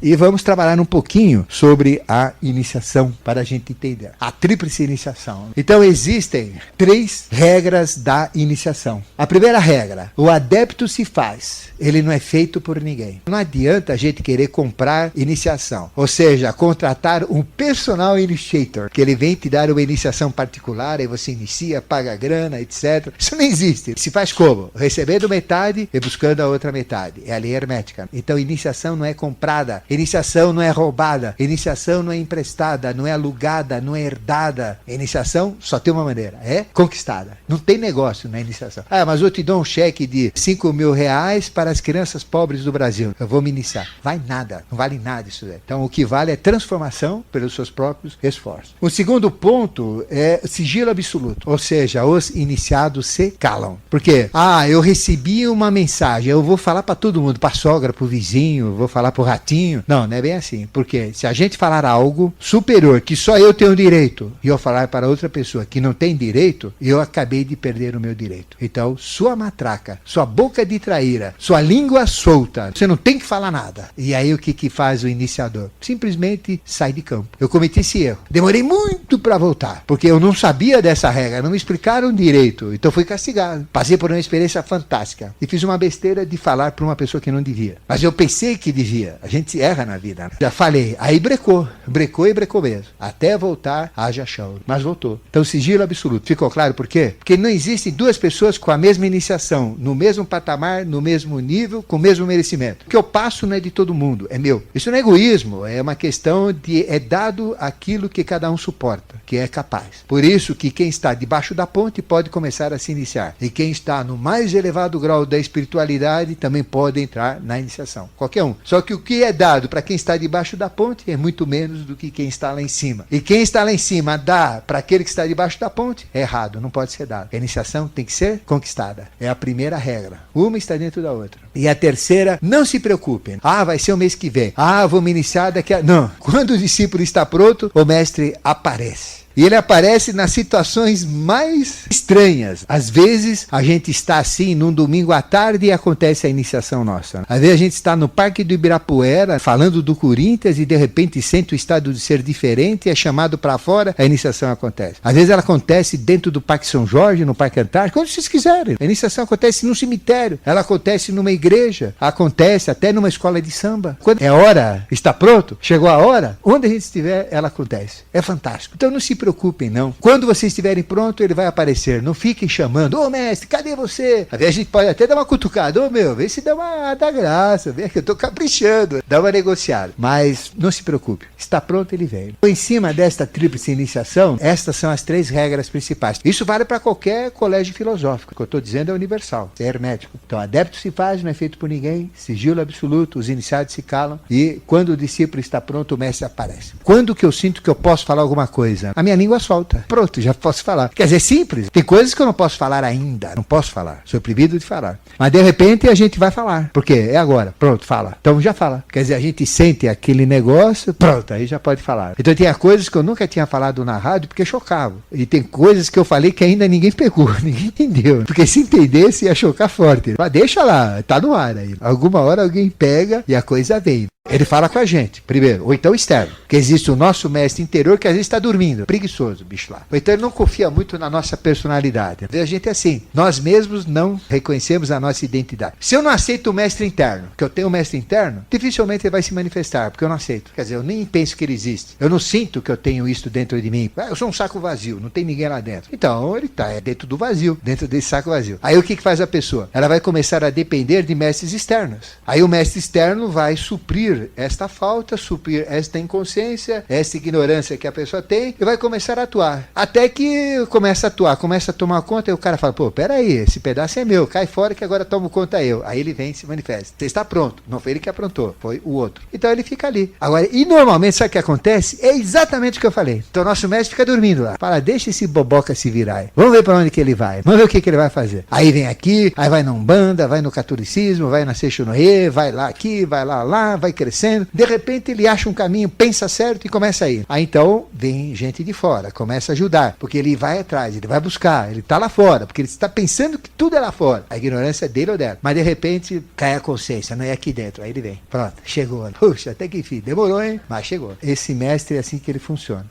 E vamos trabalhar um pouquinho sobre a iniciação para a gente entender. A tríplice iniciação. Então existem 3 regras da iniciação. A primeira regra, o adepto se faz. Ele não é feito por ninguém. Não adianta a gente querer comprar iniciação. Ou seja, contratar um personal initiator, que ele vem te dar uma iniciação particular, aí você inicia, paga grana, etc. Isso não existe. Se faz como? Recebendo metade e buscando a outra metade. É a lei hermética. Então iniciação não é comprada. Iniciação não é roubada, iniciação não é emprestada, não é alugada, não é herdada. A iniciação só tem uma maneira, é conquistada. Não tem negócio na iniciação. Ah, mas eu te dou um cheque de 5 mil reais para as crianças pobres do Brasil. Eu vou me iniciar. Vai nada, não vale nada isso daí. Então o que vale é transformação pelos seus próprios esforços. O segundo ponto é sigilo absoluto, ou seja, os iniciados se calam. Por quê? Ah, eu recebi uma mensagem, eu vou falar para todo mundo, para a sogra, para o vizinho, vou falar para o ratinho. Não, não é bem assim. Porque se a gente falar algo superior, que só eu tenho direito, e eu falar para outra pessoa que não tem direito, eu acabei de perder o meu direito. Então, sua matraca, sua boca de traíra, sua língua solta, você não tem que falar nada. E aí o que faz o iniciador? Simplesmente sai de campo. Eu cometi esse erro. Demorei muito para voltar, porque eu não sabia dessa regra, não me explicaram direito. Então fui castigado. Passei por uma experiência fantástica. E fiz uma besteira de falar para uma pessoa que não devia. Mas eu pensei que devia. A gente erra na vida. Já falei, aí brecou e brecou mesmo. Até voltar, haja chão. Mas voltou. Então, sigilo absoluto. Ficou claro por quê? Porque não existem 2 pessoas com a mesma iniciação, no mesmo patamar, no mesmo nível, com o mesmo merecimento. O que eu passo não é de todo mundo, é meu. Isso não é egoísmo, é uma questão de é dado aquilo que cada um suporta, que é capaz. Por isso que quem está debaixo da ponte pode começar a se iniciar. E quem está no mais elevado grau da espiritualidade também pode entrar na iniciação. Qualquer um. Só que o que é dado dado para quem está debaixo da ponte é muito menos do que quem está lá em cima. E quem está lá em cima dá para aquele que está debaixo da ponte, é errado, não pode ser dado. A iniciação tem que ser conquistada. É a primeira regra. Uma está dentro da outra. E a terceira, não se preocupem. Vai ser o mês que vem. Vou me iniciar daqui a... Não. Quando o discípulo está pronto, o mestre aparece. E ele aparece nas situações mais estranhas. Às vezes, a gente está assim, num domingo à tarde, e acontece a iniciação nossa. Às vezes, a gente está no Parque do Ibirapuera, falando do Corinthians, e de repente sente o estado de ser diferente, é chamado para fora, a iniciação acontece. Às vezes, ela acontece dentro do Parque São Jorge, no Parque Antártico, quando vocês quiserem. A iniciação acontece num cemitério, ela acontece numa igreja, acontece até numa escola de samba. Quando é hora, está pronto, chegou a hora, onde a gente estiver, ela acontece. É fantástico. Então, não se preocupem, não. Quando vocês estiverem pronto, ele vai aparecer. Não fiquem chamando, mestre, cadê você? Às vezes a gente pode até dar uma cutucada, vê se dá uma dá graça, vê que eu tô caprichando, dá uma negociada. Mas não se preocupe, está pronto, ele vem. Em cima desta tríplice iniciação, estas são as 3 regras principais. Isso vale para qualquer colégio filosófico. O que eu estou dizendo é universal, é hermético. Então, adepto se faz, não é feito por ninguém, sigilo absoluto, os iniciados se calam, e quando o discípulo está pronto, o mestre aparece. Quando que eu sinto que eu posso falar alguma coisa? A minha língua solta. Pronto, já posso falar. Quer dizer, simples. Tem coisas que eu não posso falar ainda. Não posso falar. Sou proibido de falar. Mas de repente a gente vai falar. Por quê? É agora. Pronto, fala. Então já fala. Quer dizer, a gente sente aquele negócio, pronto, aí já pode falar. Então tinha coisas que eu nunca tinha falado na rádio porque chocava. E tem coisas que eu falei que ainda ninguém pegou, ninguém entendeu. Porque se entendesse ia chocar forte. Mas deixa lá, tá no ar aí. Alguma hora alguém pega e a coisa vem. Ele fala com a gente, primeiro, ou então externo, que existe o nosso mestre interior que às vezes está dormindo, preguiçoso, bicho lá. Ou então ele não confia muito na nossa personalidade. Às vezes a gente é assim, nós mesmos não reconhecemos a nossa identidade. Se eu não aceito o mestre interno, que eu tenho um mestre interno, dificilmente ele vai se manifestar, porque eu não aceito. Quer dizer, eu nem penso que ele existe. Eu não sinto que eu tenho isso dentro de mim. Eu sou um saco vazio, não tem ninguém lá dentro. Então ele está dentro do vazio, dentro desse saco vazio. Aí o que faz a pessoa? Ela vai começar a depender de mestres externos. Aí o mestre externo vai suprir esta falta, suprir esta inconsciência, esta ignorância que a pessoa tem e vai começar a atuar. Até que começa a atuar, começa a tomar conta e o cara fala, peraí, esse pedaço é meu, cai fora que agora tomo conta eu. Aí ele vem e se manifesta. Você está pronto. Não foi ele que aprontou, foi o outro. Então ele fica ali. Agora, e normalmente, sabe o que acontece? É exatamente o que eu falei. Então o nosso mestre fica dormindo lá. Fala, deixa esse boboca se virar aí. Vamos ver para onde que ele vai. Vamos ver o que ele vai fazer. Aí vem aqui, aí vai na Umbanda, vai no catolicismo, vai na Seixonoye, vai lá aqui, vai lá, vai crescendo, de repente ele acha um caminho, pensa certo e começa a ir. Aí então vem gente de fora, começa a ajudar, porque ele vai atrás, ele vai buscar, ele está lá fora, porque ele está pensando que tudo é lá fora. A ignorância é dele ou dela. Mas de repente cai a consciência, não é aqui dentro. Aí ele vem, pronto, chegou. Puxa, até que enfim, demorou, hein? Mas chegou. Esse mestre é assim que ele funciona.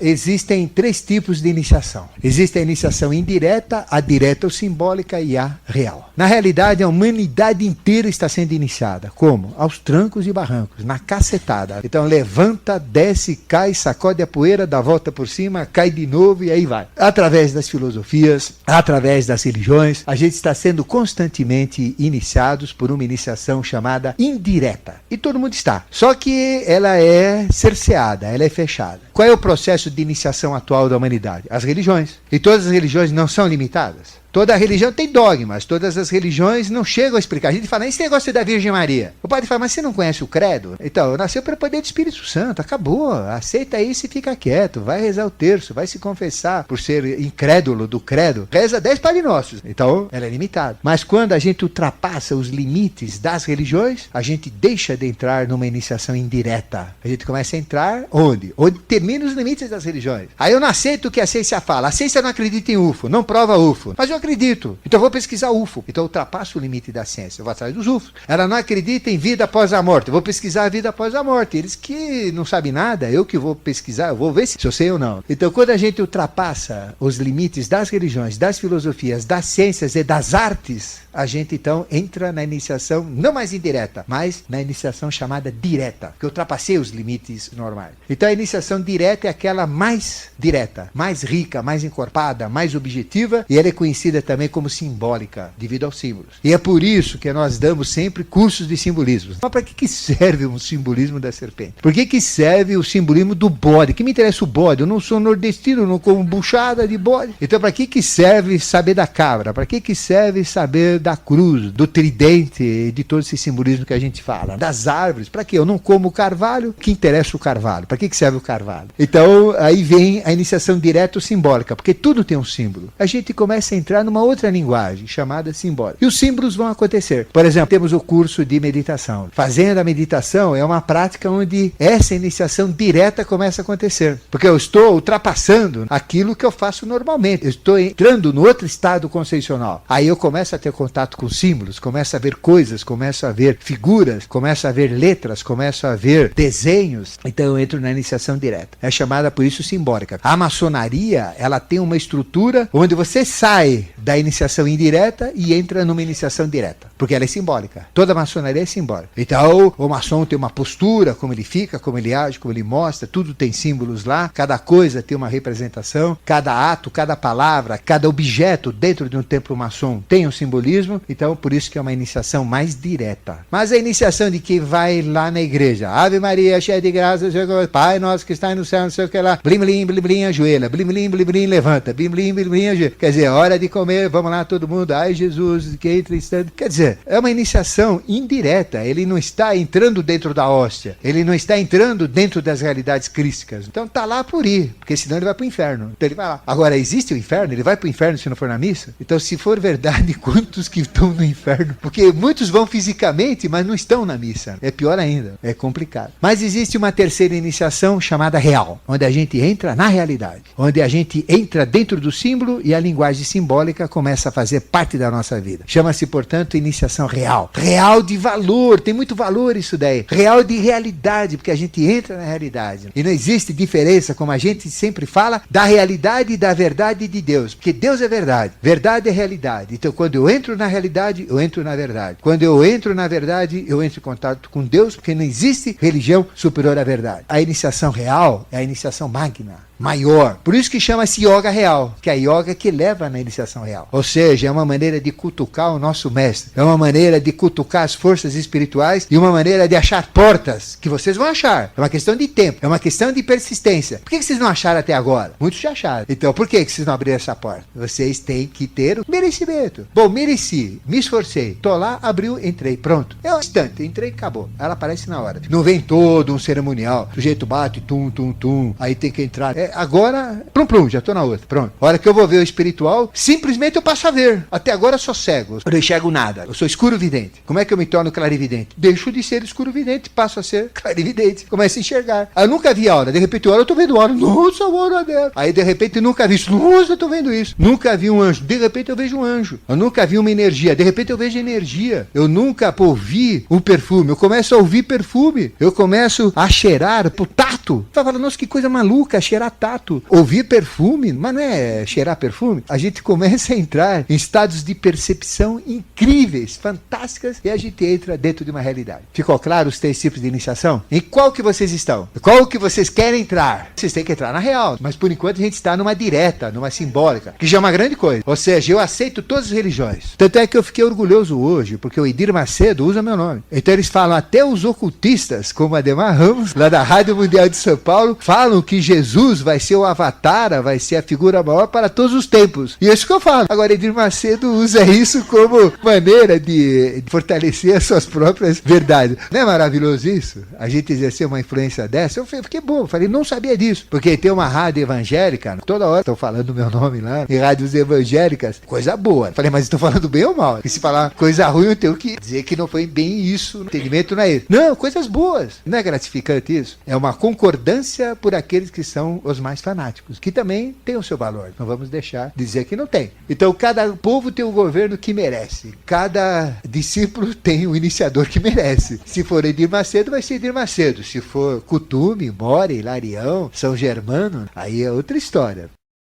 Existem 3 tipos de iniciação. Existe a iniciação indireta, a direta ou simbólica e a real. Na realidade, a humanidade inteira está sendo iniciada. Como? Aos trancos e barrancos, na cacetada. Então levanta, desce, cai, sacode a poeira, dá a volta por cima, cai de novo e aí vai. Através das filosofias, através das religiões, a gente está sendo constantemente iniciados por uma iniciação chamada indireta. E todo mundo está. Só que ela é cerceada, ela é fechada. Qual é o processo de iniciação atual da humanidade? As religiões. E todas as religiões não são limitadas. Toda religião tem dogmas, todas as religiões não chegam a explicar. A gente fala, esse negócio da Virgem Maria. O padre fala, mas você não conhece o credo? Então, nasceu pelo poder do Espírito Santo, acabou. Aceita isso e fica quieto, vai rezar o terço, vai se confessar por ser incrédulo do credo. Reza 10 Pai Nossos. Então, ela é limitada. Mas quando a gente ultrapassa os limites das religiões, a gente deixa de entrar numa iniciação indireta. A gente começa a entrar onde? Onde termina os limites das religiões. Aí eu não aceito o que a ciência fala. A ciência não acredita em UFO, não prova UFO. Mas eu acredito, então eu vou pesquisar UFO. Então eu ultrapasso o limite da ciência, eu vou atrás dos UFOs. Ela não acredita em vida após a morte, eu vou pesquisar a vida após a morte. Eles que não sabem nada, eu que vou pesquisar, eu vou ver se eu sei ou não. Então quando a gente ultrapassa os limites das religiões, das filosofias, das ciências e das artes, a gente então entra na iniciação não mais indireta, mas na iniciação chamada direta, que eu ultrapassei os limites normais. Então a iniciação direta é aquela mais direta, mais rica, mais encorpada, mais objetiva, e ela é conhecida conhecida também como simbólica, devido aos símbolos. E é por isso que nós damos sempre cursos de simbolismo. Mas para que serve o simbolismo da serpente? Por que serve o simbolismo do bode? Que me interessa o bode? Eu não sou nordestino, não como buchada de bode. Então para que serve saber da cabra? Para que serve saber da cruz, do tridente, de todo esse simbolismo que a gente fala? Das árvores, para que eu não como carvalho? Que interessa o carvalho? Para que serve o carvalho? Então aí vem a iniciação direta ou simbólica, porque tudo tem um símbolo. A gente começa a entrar numa outra linguagem chamada simbólica. E os símbolos vão acontecer. Por exemplo, temos o curso de meditação. Fazendo a meditação é uma prática onde essa iniciação direta começa a acontecer. Porque eu estou ultrapassando aquilo que eu faço normalmente. Eu estou entrando no outro estado conceitual. Aí eu começo a ter contato com símbolos, começo a ver coisas, começo a ver figuras, começo a ver letras, começo a ver desenhos. Então eu entro na iniciação direta. É chamada por isso simbólica. A maçonaria, ela tem uma estrutura onde você sai da iniciação indireta e entra numa iniciação direta, porque ela é simbólica. Toda a maçonaria é simbólica. Então, o maçom tem uma postura, como ele fica, como ele age, como ele mostra, tudo tem símbolos lá, cada coisa tem uma representação, cada ato, cada palavra, cada objeto dentro de um templo maçom tem um simbolismo, então por isso que é uma iniciação mais direta. Mas a iniciação de quem vai lá na igreja, Ave Maria, cheia de graça, Pai nosso que está no céu, não sei o que lá, blim blim, blim blim, ajoelha, blim blim, blim blim, levanta, blim blim, blim blim, ajoelha. Quer dizer, hora de comer, vamos lá todo mundo, ai Jesus, que entra instante. Quer dizer, é uma iniciação indireta, ele não está entrando dentro da hóstia, ele não está entrando dentro das realidades crísticas. Então tá lá por ir, porque senão ele vai para o inferno. Então ele vai lá. Agora, existe o inferno? Ele vai para o inferno se não for na missa? Então, se for verdade, quantos que estão no inferno? Porque muitos vão fisicamente, mas não estão na missa. É pior ainda, é complicado. Mas existe uma terceira iniciação chamada real, onde a gente entra na realidade, onde a gente entra dentro do símbolo e a linguagem simbólica começa a fazer parte da nossa vida. Chama-se, portanto, iniciação real. Real de valor, tem muito valor isso daí. Real de realidade, porque a gente entra na realidade. E não existe diferença, como a gente sempre fala, da realidade e da verdade de Deus. Porque Deus é verdade. Verdade é realidade. Então, quando eu entro na realidade, eu entro na verdade. Quando eu entro na verdade, eu entro em contato com Deus, porque não existe religião superior à verdade. A iniciação real é a iniciação magna, maior. Por isso que chama-se yoga real, que é a yoga que leva na iniciação real. Ou seja, é uma maneira de cutucar o nosso mestre, é uma maneira de cutucar as forças espirituais e uma maneira de achar portas, que vocês vão achar. É uma questão de tempo, é uma questão de persistência. Por que vocês não acharam até agora? Muitos já acharam. Então, por que vocês não abriram essa porta? Vocês têm que ter o merecimento. Bom, mereci, me esforcei, tô lá, abriu, entrei, pronto. É um instante, entrei, acabou. Ela aparece na hora. Não vem todo um cerimonial, o sujeito bate, tum, tum, tum, aí tem que entrar. Agora, plum, já tô na outra, pronto. A hora que eu vou ver o espiritual, simplesmente eu passo a ver. Até agora eu sou cego, eu não enxergo nada, eu sou escuro vidente. Como é que eu me torno clarividente? Deixo de ser escuro vidente, passo a ser clarividente, começo a enxergar. Eu nunca vi aura, de repente eu tô vendo aura, nossa, a aura dela. Aí de repente eu nunca vi isso, nossa, eu tô vendo isso. Nunca vi um anjo, de repente eu vejo um anjo. Eu nunca vi uma energia, de repente eu vejo energia. Eu nunca ouvi um perfume, eu começo a ouvir perfume. Eu começo a cheirar por tato. Tá falando, nossa, que coisa maluca, cheirar tato, ouvir perfume, mas não é cheirar perfume. A gente começa a entrar em estados de percepção incríveis, fantásticas, e a gente entra dentro de uma realidade. Ficou claro os 3 tipos de iniciação? Em qual que vocês estão? Qual que vocês querem entrar? Vocês têm que entrar na real, mas por enquanto a gente está numa direta, numa simbólica, que já é uma grande coisa. Ou seja, eu aceito todas as religiões. Tanto é que eu fiquei orgulhoso hoje, porque o Edir Macedo usa meu nome. Então eles falam, até os ocultistas, como Ademar Ramos, lá da Rádio Mundial de São Paulo, falam que Jesus vai ser o avatar, vai ser a figura maior para todos os tempos. E é isso que eu falo. Agora, Edir Macedo usa isso como maneira de fortalecer as suas próprias verdades. Não é maravilhoso isso? A gente exercer uma influência dessa? Eu fiquei bom, falei, não sabia disso. Porque tem uma rádio evangélica, toda hora estão falando o meu nome lá, em rádios evangélicas, coisa boa. Falei, mas estão falando bem ou mal? E se falar coisa ruim, eu tenho que dizer que não foi bem isso, o entendimento não é isso. Não, coisas boas. Não é gratificante isso? É uma concordância por aqueles que são os mais fanáticos, que também tem o seu valor. Não vamos deixar de dizer que não tem. Então, cada povo tem o governo que merece. Cada discípulo tem o iniciador que merece. Se for Edir Macedo, vai ser Edir Macedo. Se for Cutume, More, Hilarião, São Germano, aí é outra história.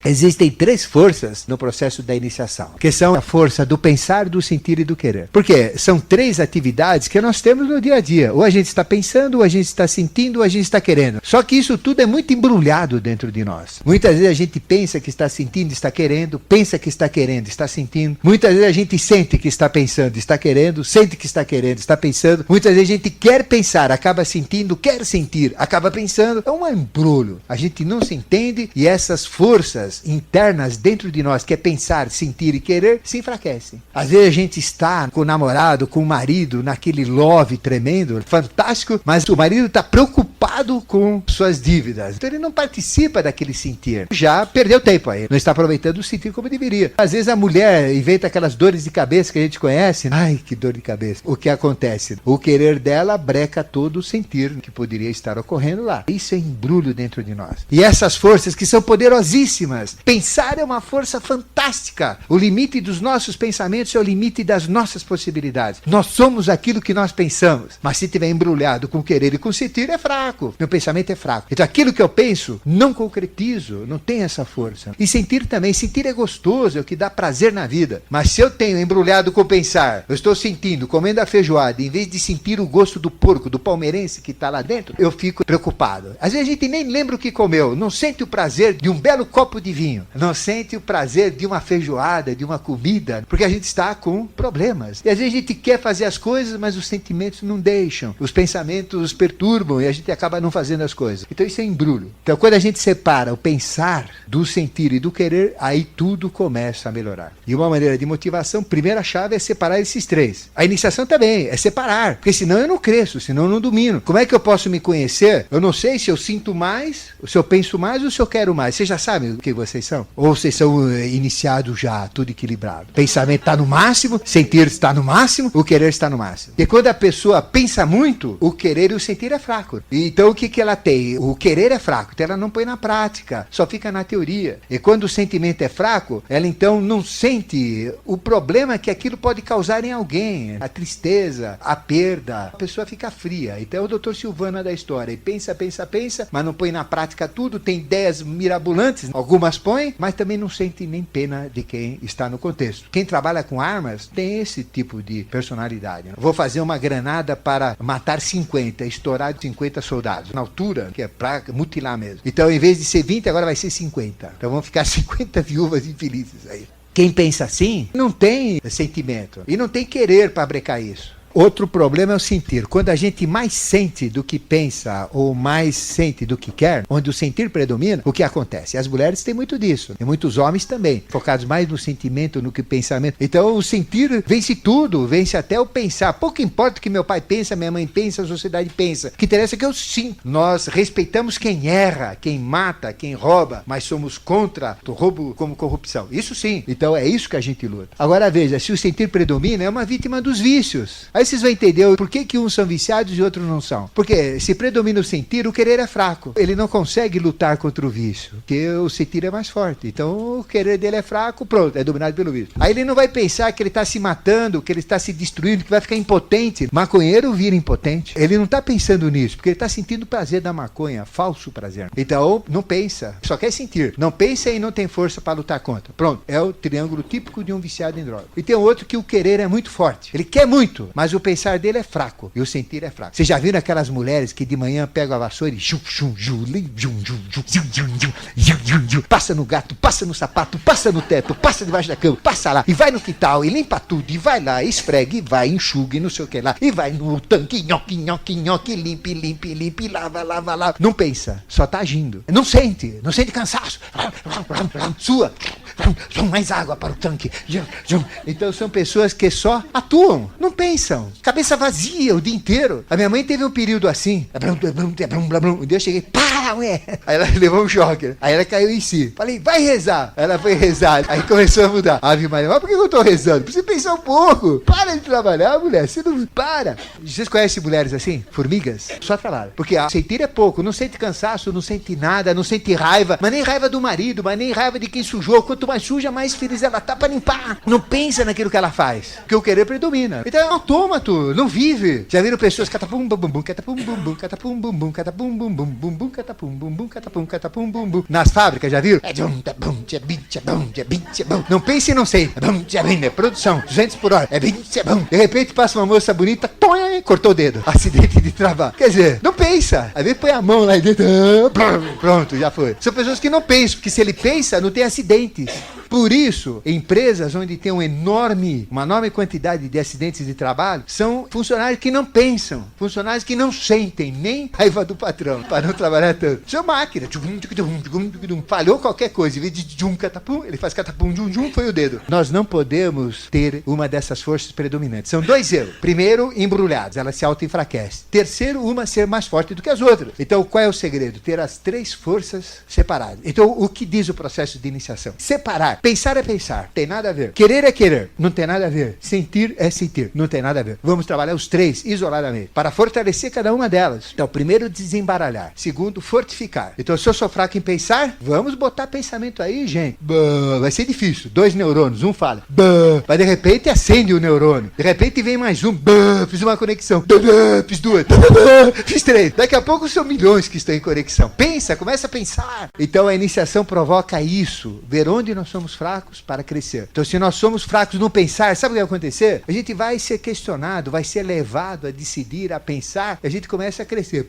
existem 3 forças no processo da iniciação, que são a força do pensar, do sentir e do querer. Porque são 3 atividades que nós temos no dia a dia. Ou a gente está pensando, ou a gente está sentindo, ou a gente está querendo. Só que isso tudo é muito embrulhado dentro de nós. Muitas vezes a gente pensa que está sentindo, está querendo, pensa que está querendo, está sentindo. Muitas vezes a gente sente que está pensando, está querendo, sente que está querendo, está pensando. Muitas vezes a gente quer pensar, acaba sentindo, quer sentir, acaba pensando. É um embrulho. A gente não se entende e essas forças internas dentro de nós, que é pensar, sentir e querer, se enfraquecem. Às vezes a gente está com o namorado, com o marido, naquele love tremendo, fantástico, mas o marido está preocupado com suas dívidas. Então ele não participa daquele sentir. Já perdeu tempo aí. Não está aproveitando o sentir como deveria. Às vezes a mulher inventa aquelas dores de cabeça que a gente conhece. Ai, que dor de cabeça. O que acontece? O querer dela breca todo o sentir que poderia estar ocorrendo lá. Isso é embrulho dentro de nós. E essas forças que são poderosíssimas. Pensar é uma força fantástica. O limite dos nossos pensamentos é o limite das nossas possibilidades. Nós somos aquilo que nós pensamos. Mas se tiver embrulhado com querer e com sentir, é fraco. Meu pensamento é fraco. Então aquilo que eu penso, não concretizo, não tem essa força. E sentir também. Sentir é gostoso, é o que dá prazer na vida. Mas se eu tenho embrulhado com pensar, eu estou sentindo, comendo a feijoada, em vez de sentir o gosto do porco, do palmeirense que está lá dentro, eu fico preocupado. Às vezes a gente nem lembra o que comeu, não sente o prazer de um belo copo de vinho, não sente o prazer de uma feijoada, de uma comida, porque a gente está com problemas. E às vezes a gente quer fazer as coisas, mas os sentimentos não deixam, os pensamentos perturbam e a gente acaba não fazendo as coisas. Então isso é embrulho. Então quando a gente separa o pensar do sentir e do querer, aí tudo começa a melhorar. E uma maneira de motivação, primeira chave é separar esses 3. A iniciação também é separar, porque senão eu não cresço, senão eu não domino. Como é que eu posso me conhecer? Eu não sei se eu sinto mais, se eu penso mais ou se eu quero mais. Vocês já sabem o que vocês são? Ou vocês são iniciados já, tudo equilibrado? Pensamento está no máximo, sentir está no máximo, o querer está no máximo. E quando a pessoa pensa muito, o querer e o sentir é fraco. Então o que ela tem? O querer é fraco, então ela não põe na prática, só fica na teoria. E quando o sentimento é fraco, ela então não sente o problema que aquilo pode causar em alguém, a tristeza, a perda. A pessoa fica fria. Então é o Dr. Silvana da história. E pensa, mas não põe na prática tudo, tem ideias mirabolantes, algumas põe, mas também não sente nem pena de quem está no contexto. Quem trabalha com armas tem esse tipo de personalidade. Vou fazer uma granada para matar 50, estourar 50 soldados, na altura, que é para mutilar mesmo. Então, em vez de ser 20, agora vai ser 50. Então vão ficar 50 viúvas infelizes aí. Quem pensa assim, não tem sentimento e não tem querer para brecar isso. Outro problema é o sentir. Quando a gente mais sente do que pensa ou mais sente do que quer, onde o sentir predomina, o que acontece? As mulheres têm muito disso. E muitos homens também, focados mais no sentimento do que no pensamento. Então o sentir vence tudo, vence até o pensar. Pouco importa o que meu pai pensa, minha mãe pensa, a sociedade pensa. O que interessa é que eu sinto. Nós respeitamos quem erra, quem mata, quem rouba, mas somos contra o roubo como corrupção. Isso sim. Então é isso que a gente luta. Agora veja, se o sentir predomina, é uma vítima dos vícios. Aí vocês vão entender por que uns são viciados e outros não são. Porque se predomina o sentir, o querer é fraco. Ele não consegue lutar contra o vício, porque o sentir é mais forte. Então o querer dele é fraco, pronto, é dominado pelo vício. Aí ele não vai pensar que ele está se matando, que ele está se destruindo, que vai ficar impotente. Maconheiro vira impotente. Ele não está pensando nisso, porque ele está sentindo o prazer da maconha, falso prazer. Então não pensa, só quer sentir. Não pensa e não tem força para lutar contra. Pronto, é o triângulo típico de um viciado em droga. E tem outro que o querer é muito forte. Ele quer muito, mas o pensar dele é fraco e o sentir é fraco. Vocês já viram aquelas mulheres que de manhã pegam a vassoura e passa no gato, passa no sapato, passa no teto, passa debaixo da cama, passa lá e vai no quintal e limpa tudo e vai lá, esfrega e vai, enxuga e não sei o que lá e vai no tanque, nhoque, limpe, lava. Não pensa, só tá agindo. Não sente cansaço. Sua, mais água para o tanque. Então são pessoas que só atuam, não pensam. Cabeça vazia o dia inteiro. A minha mãe teve um período assim. Um dia eu cheguei, para, ué. Aí ela levou um choque. Aí ela caiu em si. Falei, vai rezar. Ela foi rezar. Aí começou a mudar. Ave Maria, mas por que eu tô rezando? Precisa pensar um pouco. Para de trabalhar, mulher. Você não para. Vocês conhecem mulheres assim? Formigas? Só trabalham. Porque sentir é pouco. Não sente cansaço, não sente nada, não sente raiva. Mas nem raiva do marido, mas nem raiva de quem sujou. Quanto mais suja, mais feliz ela tá pra limpar. Não pensa naquilo que ela faz. Porque o querer predomina. Então é automático. autômato, não vive. Já viram pessoas catapum, bum, bum, catapum, bum, bum, catapum, bum, bum, catapum, bum, bum, bum, bum, catapum, bum, bum, catapum, catapum, bum, bum. Nas fábricas, já viram? Não pense e não sei. É produção, 200 por hora. De repente passa uma moça bonita, cortou o dedo. Acidente de trabalho. Quer dizer, não pensa. Às vezes põe a mão lá dentro. Pronto, já foi. São pessoas que não pensam, porque se ele pensa, não tem acidentes. Por isso, empresas onde tem uma enorme quantidade de acidentes de trabalho, são funcionários que não pensam, funcionários que não sentem nem raiva do patrão, para não trabalhar tanto. Sua máquina, falhou qualquer coisa, em vez de catapum, ele faz catapum, foi o dedo. Nós não podemos ter uma dessas forças predominantes. São dois erros. Primeiro, embrulhados, ela se auto-enfraquece. Terceiro, uma ser mais forte do que as outras. Então, qual é o segredo? Ter as três forças separadas. Então, o que diz o processo de iniciação? Separar. Pensar é pensar, tem nada a ver. Querer é querer, não tem nada a ver. Sentir é sentir, não tem nada a ver. Vamos trabalhar os três isoladamente, para fortalecer cada uma delas. Então, primeiro, desembaralhar. Segundo, fortificar. Então, se eu sou fraco em pensar, vamos botar pensamento aí, gente. Vai ser difícil. 2 neurônios, um fala. Mas de repente acende o neurônio. De repente vem mais um. Fiz uma conexão. Fiz 2. Fiz 3. Daqui a pouco são milhões que estão em conexão. Pensa, começa a pensar. Então, a iniciação provoca isso. Ver onde nós somos fracos para crescer. Então, se nós somos fracos no pensar, sabe o que vai acontecer? A gente vai ser questionado, vai ser levado a decidir, a pensar, e a gente começa a crescer.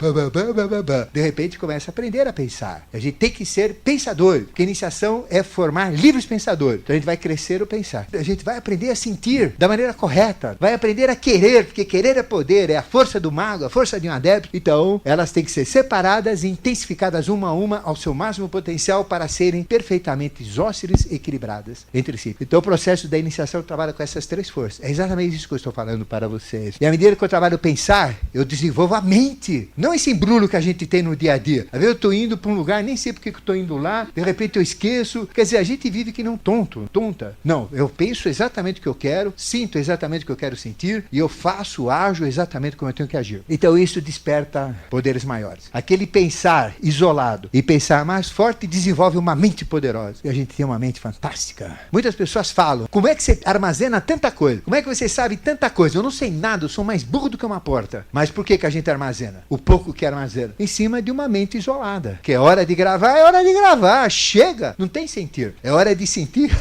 De repente, começa a aprender a pensar. A gente tem que ser pensador, porque a iniciação é formar livres pensadores. Então, a gente vai crescer o pensar. A gente vai aprender a sentir da maneira correta, vai aprender a querer, porque querer é poder, é a força do mago, a força de um adepto. Então, elas têm que ser separadas e intensificadas uma a uma ao seu máximo potencial para serem perfeitamente isósceles e equilibradas entre si. Então o processo da iniciação trabalha com essas três forças. É exatamente isso que eu estou falando para vocês. E à medida que eu trabalho pensar, eu desenvolvo a mente. Não esse embrulho que a gente tem no dia a dia. Às vezes eu estou indo para um lugar, nem sei porque eu estou indo lá, de repente eu esqueço. Quer dizer, a gente vive que não tonta. Não, eu penso exatamente o que eu quero, sinto exatamente o que eu quero sentir e eu faço, ajo exatamente como eu tenho que agir. Então isso desperta poderes maiores. Aquele pensar isolado e pensar mais forte desenvolve uma mente poderosa. E a gente tem uma mente fantástica. Muitas pessoas falam, como é que você armazena tanta coisa? Como é que você sabe tanta coisa? Eu não sei nada, eu sou mais burro do que uma porta. Mas por que a gente armazena? O pouco que armazena? Em cima de uma mente isolada. Que é hora de gravar, chega! Não tem sentir. É hora de sentir,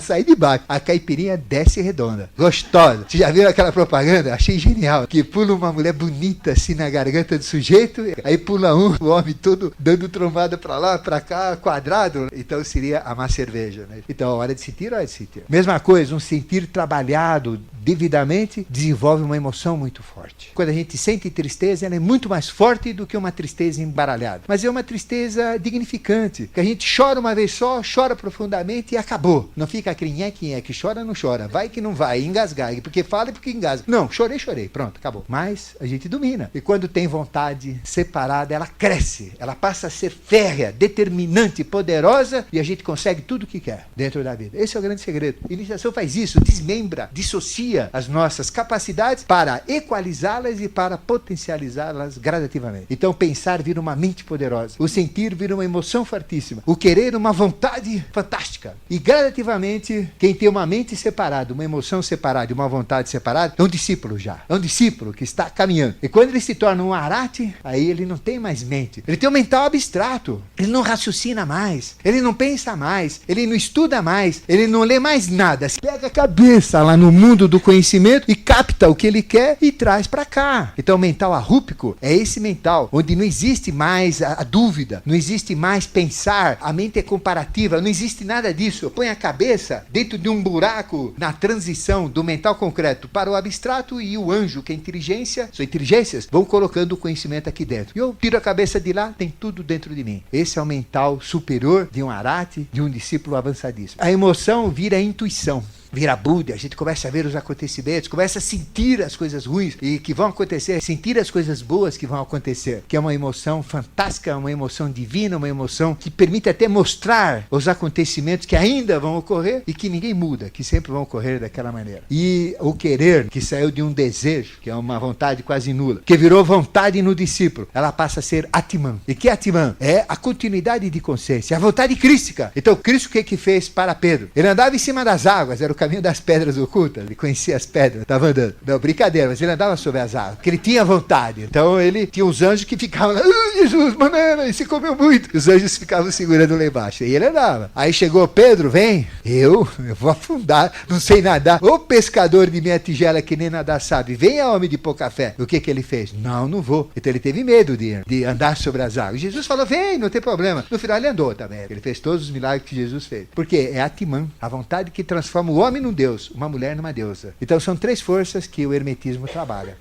sair de baixo. A caipirinha desce redonda. Gostosa. Vocês já viram aquela propaganda? Achei genial. Que pula uma mulher bonita assim na garganta do sujeito, aí pula o homem todo dando trombada pra lá, pra cá, quadrado. Então seria amar cerveja, né? Então, hora de sentir, hora de sentir. Mesma coisa, um sentir trabalhado devidamente desenvolve uma emoção muito forte. Quando a gente sente tristeza, ela é muito mais forte do que uma tristeza embaralhada. Mas é uma tristeza dignificante, que a gente chora uma vez só, chora profundamente e acabou. Não fica aquele que chora, não chora, vai que não vai, engasgar, porque fala e porque engasga. Não, chorei, pronto, acabou. Mas a gente domina. E quando tem vontade separada, ela cresce, ela passa a ser férrea, determinante, poderosa e a gente consegue tudo o que quer dentro da vida. Esse é o grande segredo. A iniciação faz isso, desmembra, dissocia as nossas capacidades para equalizá-las e para potencializá-las gradativamente. Então pensar vira uma mente poderosa, o sentir vira uma emoção fortíssima, o querer uma vontade fantástica. E gradativamente, quem tem uma mente separada, uma emoção separada e uma vontade separada, é um discípulo já. É um discípulo que está caminhando. E quando ele se torna um arate, aí ele não tem mais mente. Ele tem um mental abstrato. Ele não raciocina mais. Ele não pensa mais. Ele não estuda mais. Ele não lê mais nada. Pega a cabeça lá no mundo do conhecimento e capta o que ele quer e traz para cá. Então o mental arrúpico é esse mental onde não existe mais a dúvida, não existe mais pensar, a mente é comparativa, não existe nada disso. Eu ponho a cabeça dentro de um buraco na transição do mental concreto para o abstrato e o anjo, que é inteligência, são inteligências, vão colocando o conhecimento aqui dentro. E eu tiro a cabeça de lá, tem tudo dentro de mim. Esse é o mental superior de um arate, de um discípulo avançadíssimo. A emoção vira intuição. Vira Buda, a gente começa a ver os acontecimentos, começa a sentir as coisas ruins e que vão acontecer, sentir as coisas boas que vão acontecer, que é uma emoção fantástica, uma emoção divina, uma emoção que permite até mostrar os acontecimentos que ainda vão ocorrer e que ninguém muda, que sempre vão ocorrer daquela maneira. E o querer, que saiu de um desejo, que é uma vontade quase nula, que virou vontade no discípulo, ela passa a ser Atman. E que Atman? É a continuidade de consciência, a vontade crística. Então Cristo o que fez para Pedro? Ele andava em cima das águas, era o caminho das pedras ocultas, ele conhecia as pedras, estava andando. Não, brincadeira, mas ele andava sobre as águas, porque ele tinha vontade. Então ele tinha os anjos que ficavam lá, Jesus, banana, e se comeu muito. Os anjos ficavam segurando lá embaixo, e ele andava. Aí chegou Pedro, vem, eu vou afundar, não sei nadar. Ô pescador de minha tigela que nem nadar sabe, venha homem de pouca fé. O que ele fez? Não vou. Então ele teve medo de andar sobre as águas. Jesus falou, vem, não tem problema. No final ele andou também. Ele fez todos os milagres que Jesus fez. Porque é a Timã, a vontade que transforma o homem num Deus, uma mulher numa deusa. Então são três forças que o hermetismo trabalha.